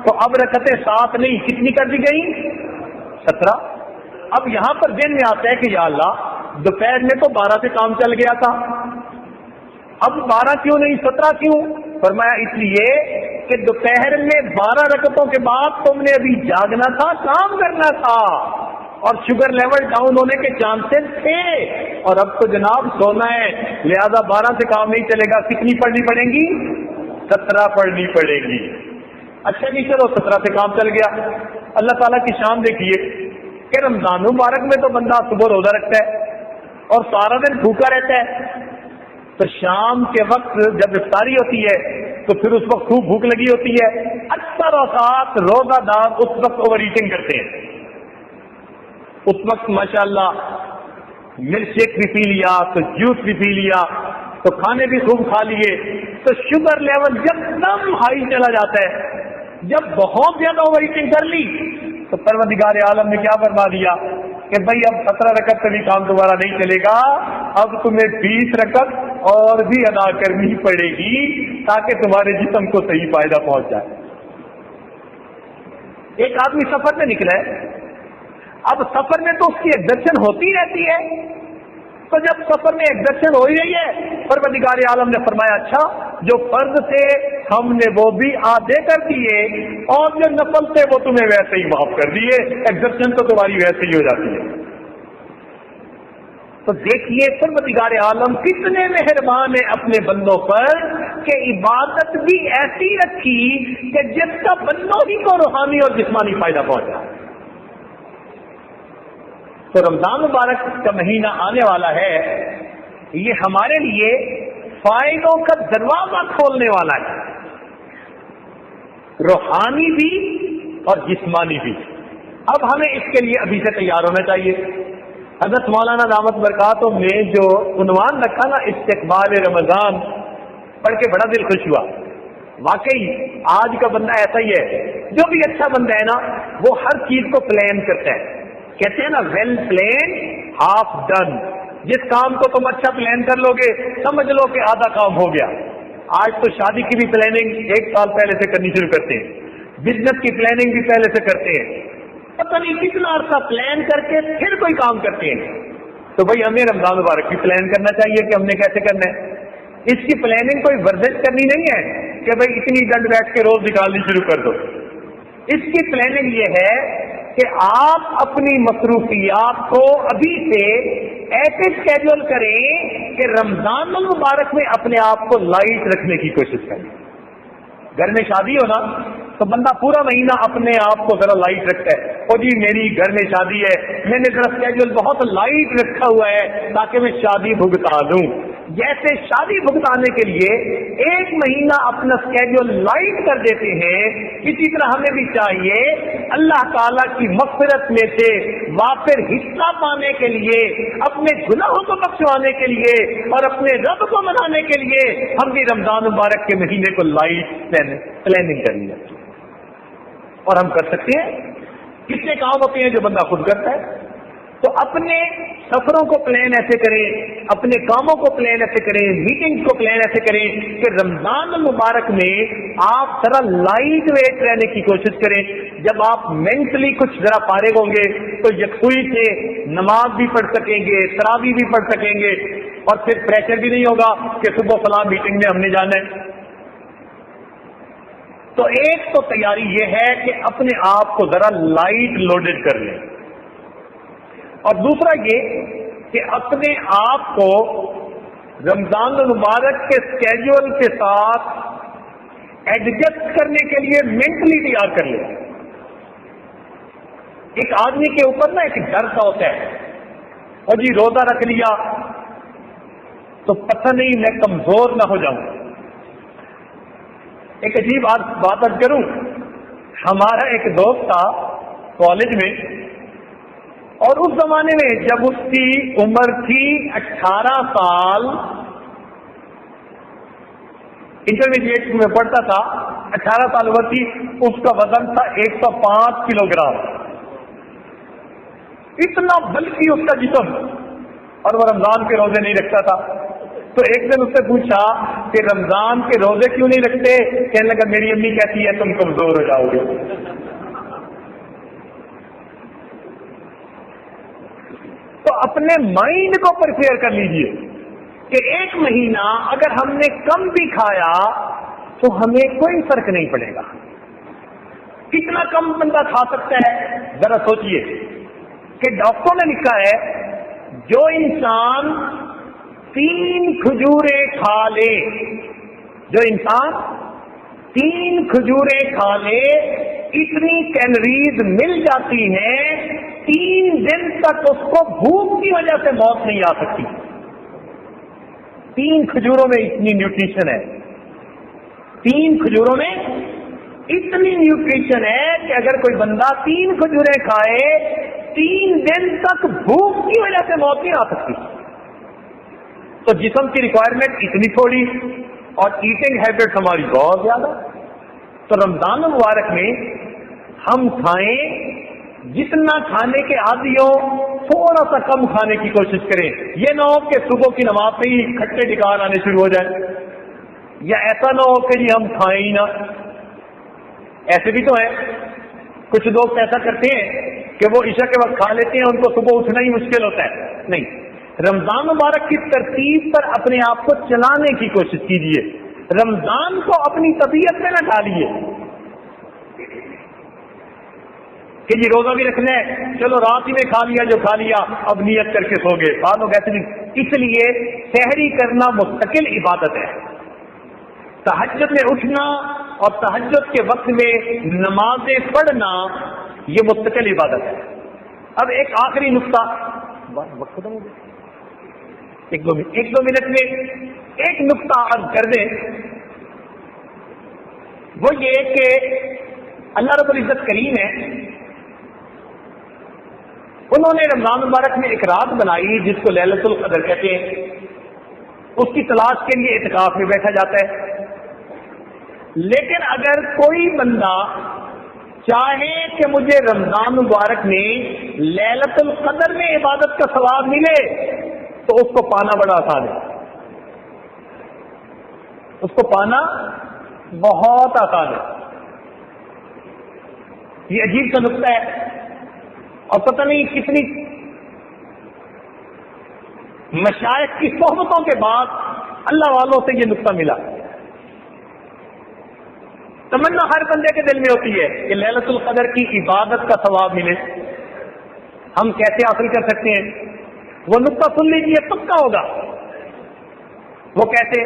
S1: تو اب رکعتیں 7 نہیں، کتنی کر دی گئی؟ 17. اب یہاں پر ذہن میں آتا ہے کہ یا اللہ دوپہر میں تو 12 سے کام چل گیا تھا، اب 12 کیوں نہیں 17 کیوں؟ فرمایا اس لیے کہ دوپہر میں 12 رکعتوں کے بعد تم نے ابھی جاگنا تھا، کام کرنا تھا، اور شوگر لیول ڈاؤن ہونے کے چانسز تھے. اور اب تو جناب سونا ہے، لہذا 12 سے کام نہیں چلے گا. کتنی پڑھنی پڑیں گی؟ 17 پڑھنی پڑے گی. اچھا جی چلو 17 سے کام چل گیا. اللہ تعالیٰ کی شان دیکھیے کہ رمضان مبارک میں تو بندہ صبح روزہ رکھتا ہے اور سارا دن بھوکا رہتا ہے، تو شام کے وقت جب افطاری ہوتی ہے تو پھر اس وقت خوب بھوک لگی ہوتی ہے. اکثر اوقات روزہ دار اس وقت اوور ایٹنگ کرتے ہیں. اس وقت ماشاءاللہ ملک شیک بھی پی لیا، تو جوس بھی پی لیا، تو کھانے بھی خوب کھا لیے، تو شوگر لیول جب دم ہائی چلا جاتا ہے. جب بہت زیادہ اوور ایٹنگ کر لی تو پروردگار عالم نے کیا فرما دیا کہ بھائی اب 17 رکعت سے بھی کام دوبارہ نہیں چلے گا، اب تمہیں 20 رکعت اور بھی ادا کرنی پڑے گی تاکہ تمہارے جسم کو صحیح فائدہ پہنچ جائے. ایک آدمی سفر میں نکلا ہے، اب سفر میں تو اس کی ایگزرشن ہوتی رہتی ہے، تو جب سفر میں ایگزرشن ہو ہی رہی ہے پروردگار عالم نے فرمایا اچھا جو فرض تھے ہم نے وہ بھی آدھے کر دیے اور جو نفل تھے وہ تمہیں ویسے ہی معاف کر دیے، ایگزرشن تو تمہاری ویسے ہی ہو جاتی ہے. تو دیکھیے پروردگار عالم کتنے مہربان ہیں اپنے بندوں پر کہ عبادت بھی ایسی رکھی کہ جس کا بندوں ہی کو روحانی اور جسمانی فائدہ پہنچا. تو رمضان مبارک کا مہینہ آنے والا ہے، یہ ہمارے لیے فائدوں کا دروازہ کھولنے والا ہے، روحانی بھی اور جسمانی بھی. اب ہمیں اس کے لیے ابھی سے تیار ہونا چاہیے. حضرت مولانا دامت برکاتہم نے جو عنوان رکھا نا استقبال رمضان، پڑھ کے بڑا دل خوش ہوا. واقعی آج کا بندہ ایسا ہی ہے، جو بھی اچھا بندہ ہے نا وہ ہر چیز کو پلان کرتا ہے. کہتے ہیں نا ویل پلان ہاف ڈن. جس کام کو تم اچھا پلان کر لو گے سمجھ لو کہ آدھا کام ہو گیا. آج تو شادی کی بھی پلاننگ 1 سال پہلے سے کرنی شروع کرتے ہیں، بزنس کی پلاننگ بھی پہلے سے کرتے ہیں، پتہ نہیں کتنا عرصہ پلان کر کے پھر کوئی کام کرتے ہیں. تو بھائی ہمیں رمضان مبارک کی پلان کرنا چاہیے کہ ہم نے کیسے کرنا ہے. اس کی پلاننگ کوئی ورزش کرنی نہیں ہے کہ بھائی اتنی ڈنڈ بیٹھ کے روز نکالنی شروع کر دو. اس کی پلاننگ یہ ہے کہ آپ اپنی مصروفیات کو ابھی سے ایسے اسکیڈول کریں کہ رمضان المبارک میں اپنے آپ کو لائٹ رکھنے کی کوشش کریں. گھر میں شادی ہو نا تو بندہ پورا مہینہ اپنے آپ کو ذرا لائٹ رکھتا ہے. او جی میری گھر میں شادی ہے, میں نے ذرا اسکیڈول بہت لائٹ رکھا ہوا ہے تاکہ میں شادی بھگتا دوں. جیسے شادی بھگتانے کے لیے ایک مہینہ اپنا اسکیڈول لائٹ کر دیتے ہیں, اسی طرح ہمیں بھی چاہیے اللہ تعالیٰ کی مغفرت میں سے وافر حصہ پانے کے لیے, اپنے گناہوں کو بخشوانے کے لیے اور اپنے رب کو منانے کے لیے ہم بھی رمضان مبارک کے مہینے کو لائٹ پلاننگ کرنی ہے. اور ہم کر سکتے ہیں. کتنے کام ہوتے ہیں جو بندہ خود کرتا ہے. تو اپنے سفروں کو پلان ایسے کریں, اپنے کاموں کو پلان ایسے کریں, میٹنگز کو پلان ایسے کریں کہ رمضان المبارک میں آپ ذرا لائٹ ویٹ رہنے کی کوشش کریں. جب آپ مینٹلی کچھ ذرا فارغ ہوں گے تو یکسوئی سے نماز بھی پڑھ سکیں گے, تراویح بھی پڑھ سکیں گے, اور پھر پریشر بھی نہیں ہوگا کہ صبح فلاں میٹنگ میں ہم نے جانا ہے. تو ایک تو تیاری یہ ہے کہ اپنے آپ کو ذرا لائٹ لوڈڈ کر لیں, اور دوسرا یہ کہ اپنے آپ کو رمضان المبارک کے اسکیڈول کے ساتھ ایڈجسٹ کرنے کے لیے مینٹلی تیار کر لیں. ایک آدمی کے اوپر نا ایک ڈر سا ہوتا ہے, اور جی روزہ رکھ لیا تو پتہ نہیں میں کمزور نہ ہو جاؤں. ایک عجیب بات ارد کروں, ہمارا ایک دوست تھا کالج میں, اور اس زمانے میں جب اس کی عمر تھی 18 سال, انٹرمیڈیٹ میں پڑھتا تھا, 18 سال عمر تھی, اس کا وزن تھا 105 کلو گرام. اتنا بلکی اس کا جسم, اور وہ رمضان کے روزے نہیں رکھتا تھا. تو ایک دن اس سے پوچھا کہ رمضان کے روزے کیوں نہیں رکھتے؟ کہنے لگا میری امی کہتی ہے تم کمزور ہو جاؤ گے. تو اپنے مائنڈ کو پریپیئر کر لیجئے کہ ایک مہینہ اگر ہم نے کم بھی کھایا تو ہمیں کوئی فرق نہیں پڑے گا. کتنا کم بندہ کھا سکتا ہے؟ ذرا سوچئے کہ ڈاکٹروں نے لکھا ہے جو انسان 3 کھجوریں کھا لے, جو انسان 3 کھجوریں کھا لے, اتنی کیلوریز مل جاتی ہیں 3 دن تک اس کو بھوک کی وجہ سے موت نہیں آ سکتی. 3 کھجوروں میں اتنی نیوٹریشن ہے, 3 کھجوروں میں اتنی نیوٹریشن ہے کہ اگر کوئی بندہ 3 کھجوریں کھائے 3 دن تک بھوک کی وجہ سے موت نہیں آ سکتی. تو جسم کی ریکوائرمنٹ اتنی تھوڑی اور ایٹنگ ہیبٹس ہماری بہت زیادہ. تو رمضان المبارک میں ہم کھائیں, جتنا کھانے کے عادی ہوں تھوڑا سا کم کھانے کی کوشش کریں. یہ نہ ہو کہ صبح کی نماز سے ہی کھٹے ڈکار آنے شروع ہو جائیں, یا ایسا نہ ہو کہ جی ہم کھائیں ہی نہ. ایسے بھی تو ہیں کچھ لوگ ایسا کرتے ہیں کہ وہ عشاء کے وقت کھا لیتے ہیں, ان کو صبح اٹھنا ہی مشکل ہوتا ہے. نہیں, رمضان مبارک کی ترتیب پر اپنے آپ کو چلانے کی کوشش کیجیے. رمضان کو اپنی طبیعت میں نہ ڈالیے کہ جی روزہ بھی رکھنا ہے, چلو رات ہی میں کھا لیا جو کھا لیا, اب نیت کر کے سو گئے. بعض لوگ ایسے نہیں. اس لیے سحری کرنا مستقل عبادت ہے. تہجد میں اٹھنا اور تہجد کے وقت میں نمازیں پڑھنا یہ مستقل عبادت ہے. اب ایک آخری نقطہ, وقت ختم ہو گیا, ایک دو منٹ میں ایک نقطہ عرض کر دیں. وہ یہ کہ اللہ رب العزت کریم ہے, انہوں نے رمضان مبارک میں ایک رات بنائی جس کو لیلۃ القدر کہتے ہیں. اس کی تلاش کے لیے اعتکاف میں بیٹھا جاتا ہے. لیکن اگر کوئی بندہ چاہے کہ مجھے رمضان مبارک میں لیلۃ القدر میں عبادت کا ثواب ملے تو اس کو پانا بڑا آسان ہے. اس کو پانا بہت آسان ہے. یہ عجیب سا نقطہ ہے, اور پتہ نہیں کتنی مشائخ کی صحبتوں کے بعد اللہ والوں سے یہ نقطہ ملا. تمنا ہر بندے کے دل میں ہوتی ہے کہ لیلۃ القدر کی عبادت کا ثواب ملے. ہم کیسے حاصل کر سکتے ہیں؟ وہ نقطہ سن لیجیے، پکا ہوگا. وہ کیسے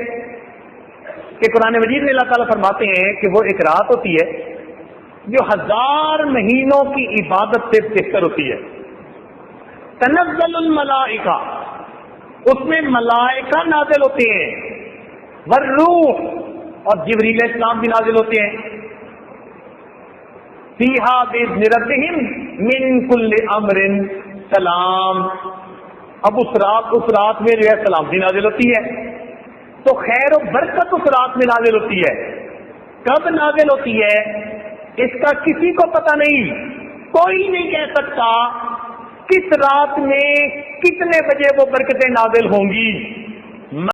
S1: کہ قرآن مجید میں اللہ تعالیٰ فرماتے ہیں کہ وہ ایک رات ہوتی ہے جو 1000 مہینوں کی عبادت سے بہتر ہوتی ہے. تنزل الملائکہ، اس میں ملائکہ نازل ہوتے ہیں، والروح، اور جبریل السلام بھی نازل ہوتے ہیں. فیہا بإذن ربہم من کل امر سلام. اب اس رات میں جو ہے سلامتی نازل ہوتی ہے. تو خیر و برکت اس رات میں نازل ہوتی ہے. کب نازل ہوتی ہے اس کا کسی کو پتہ نہیں. کوئی نہیں کہہ سکتا کس رات میں کتنے بجے وہ برکتیں نازل ہوں گی.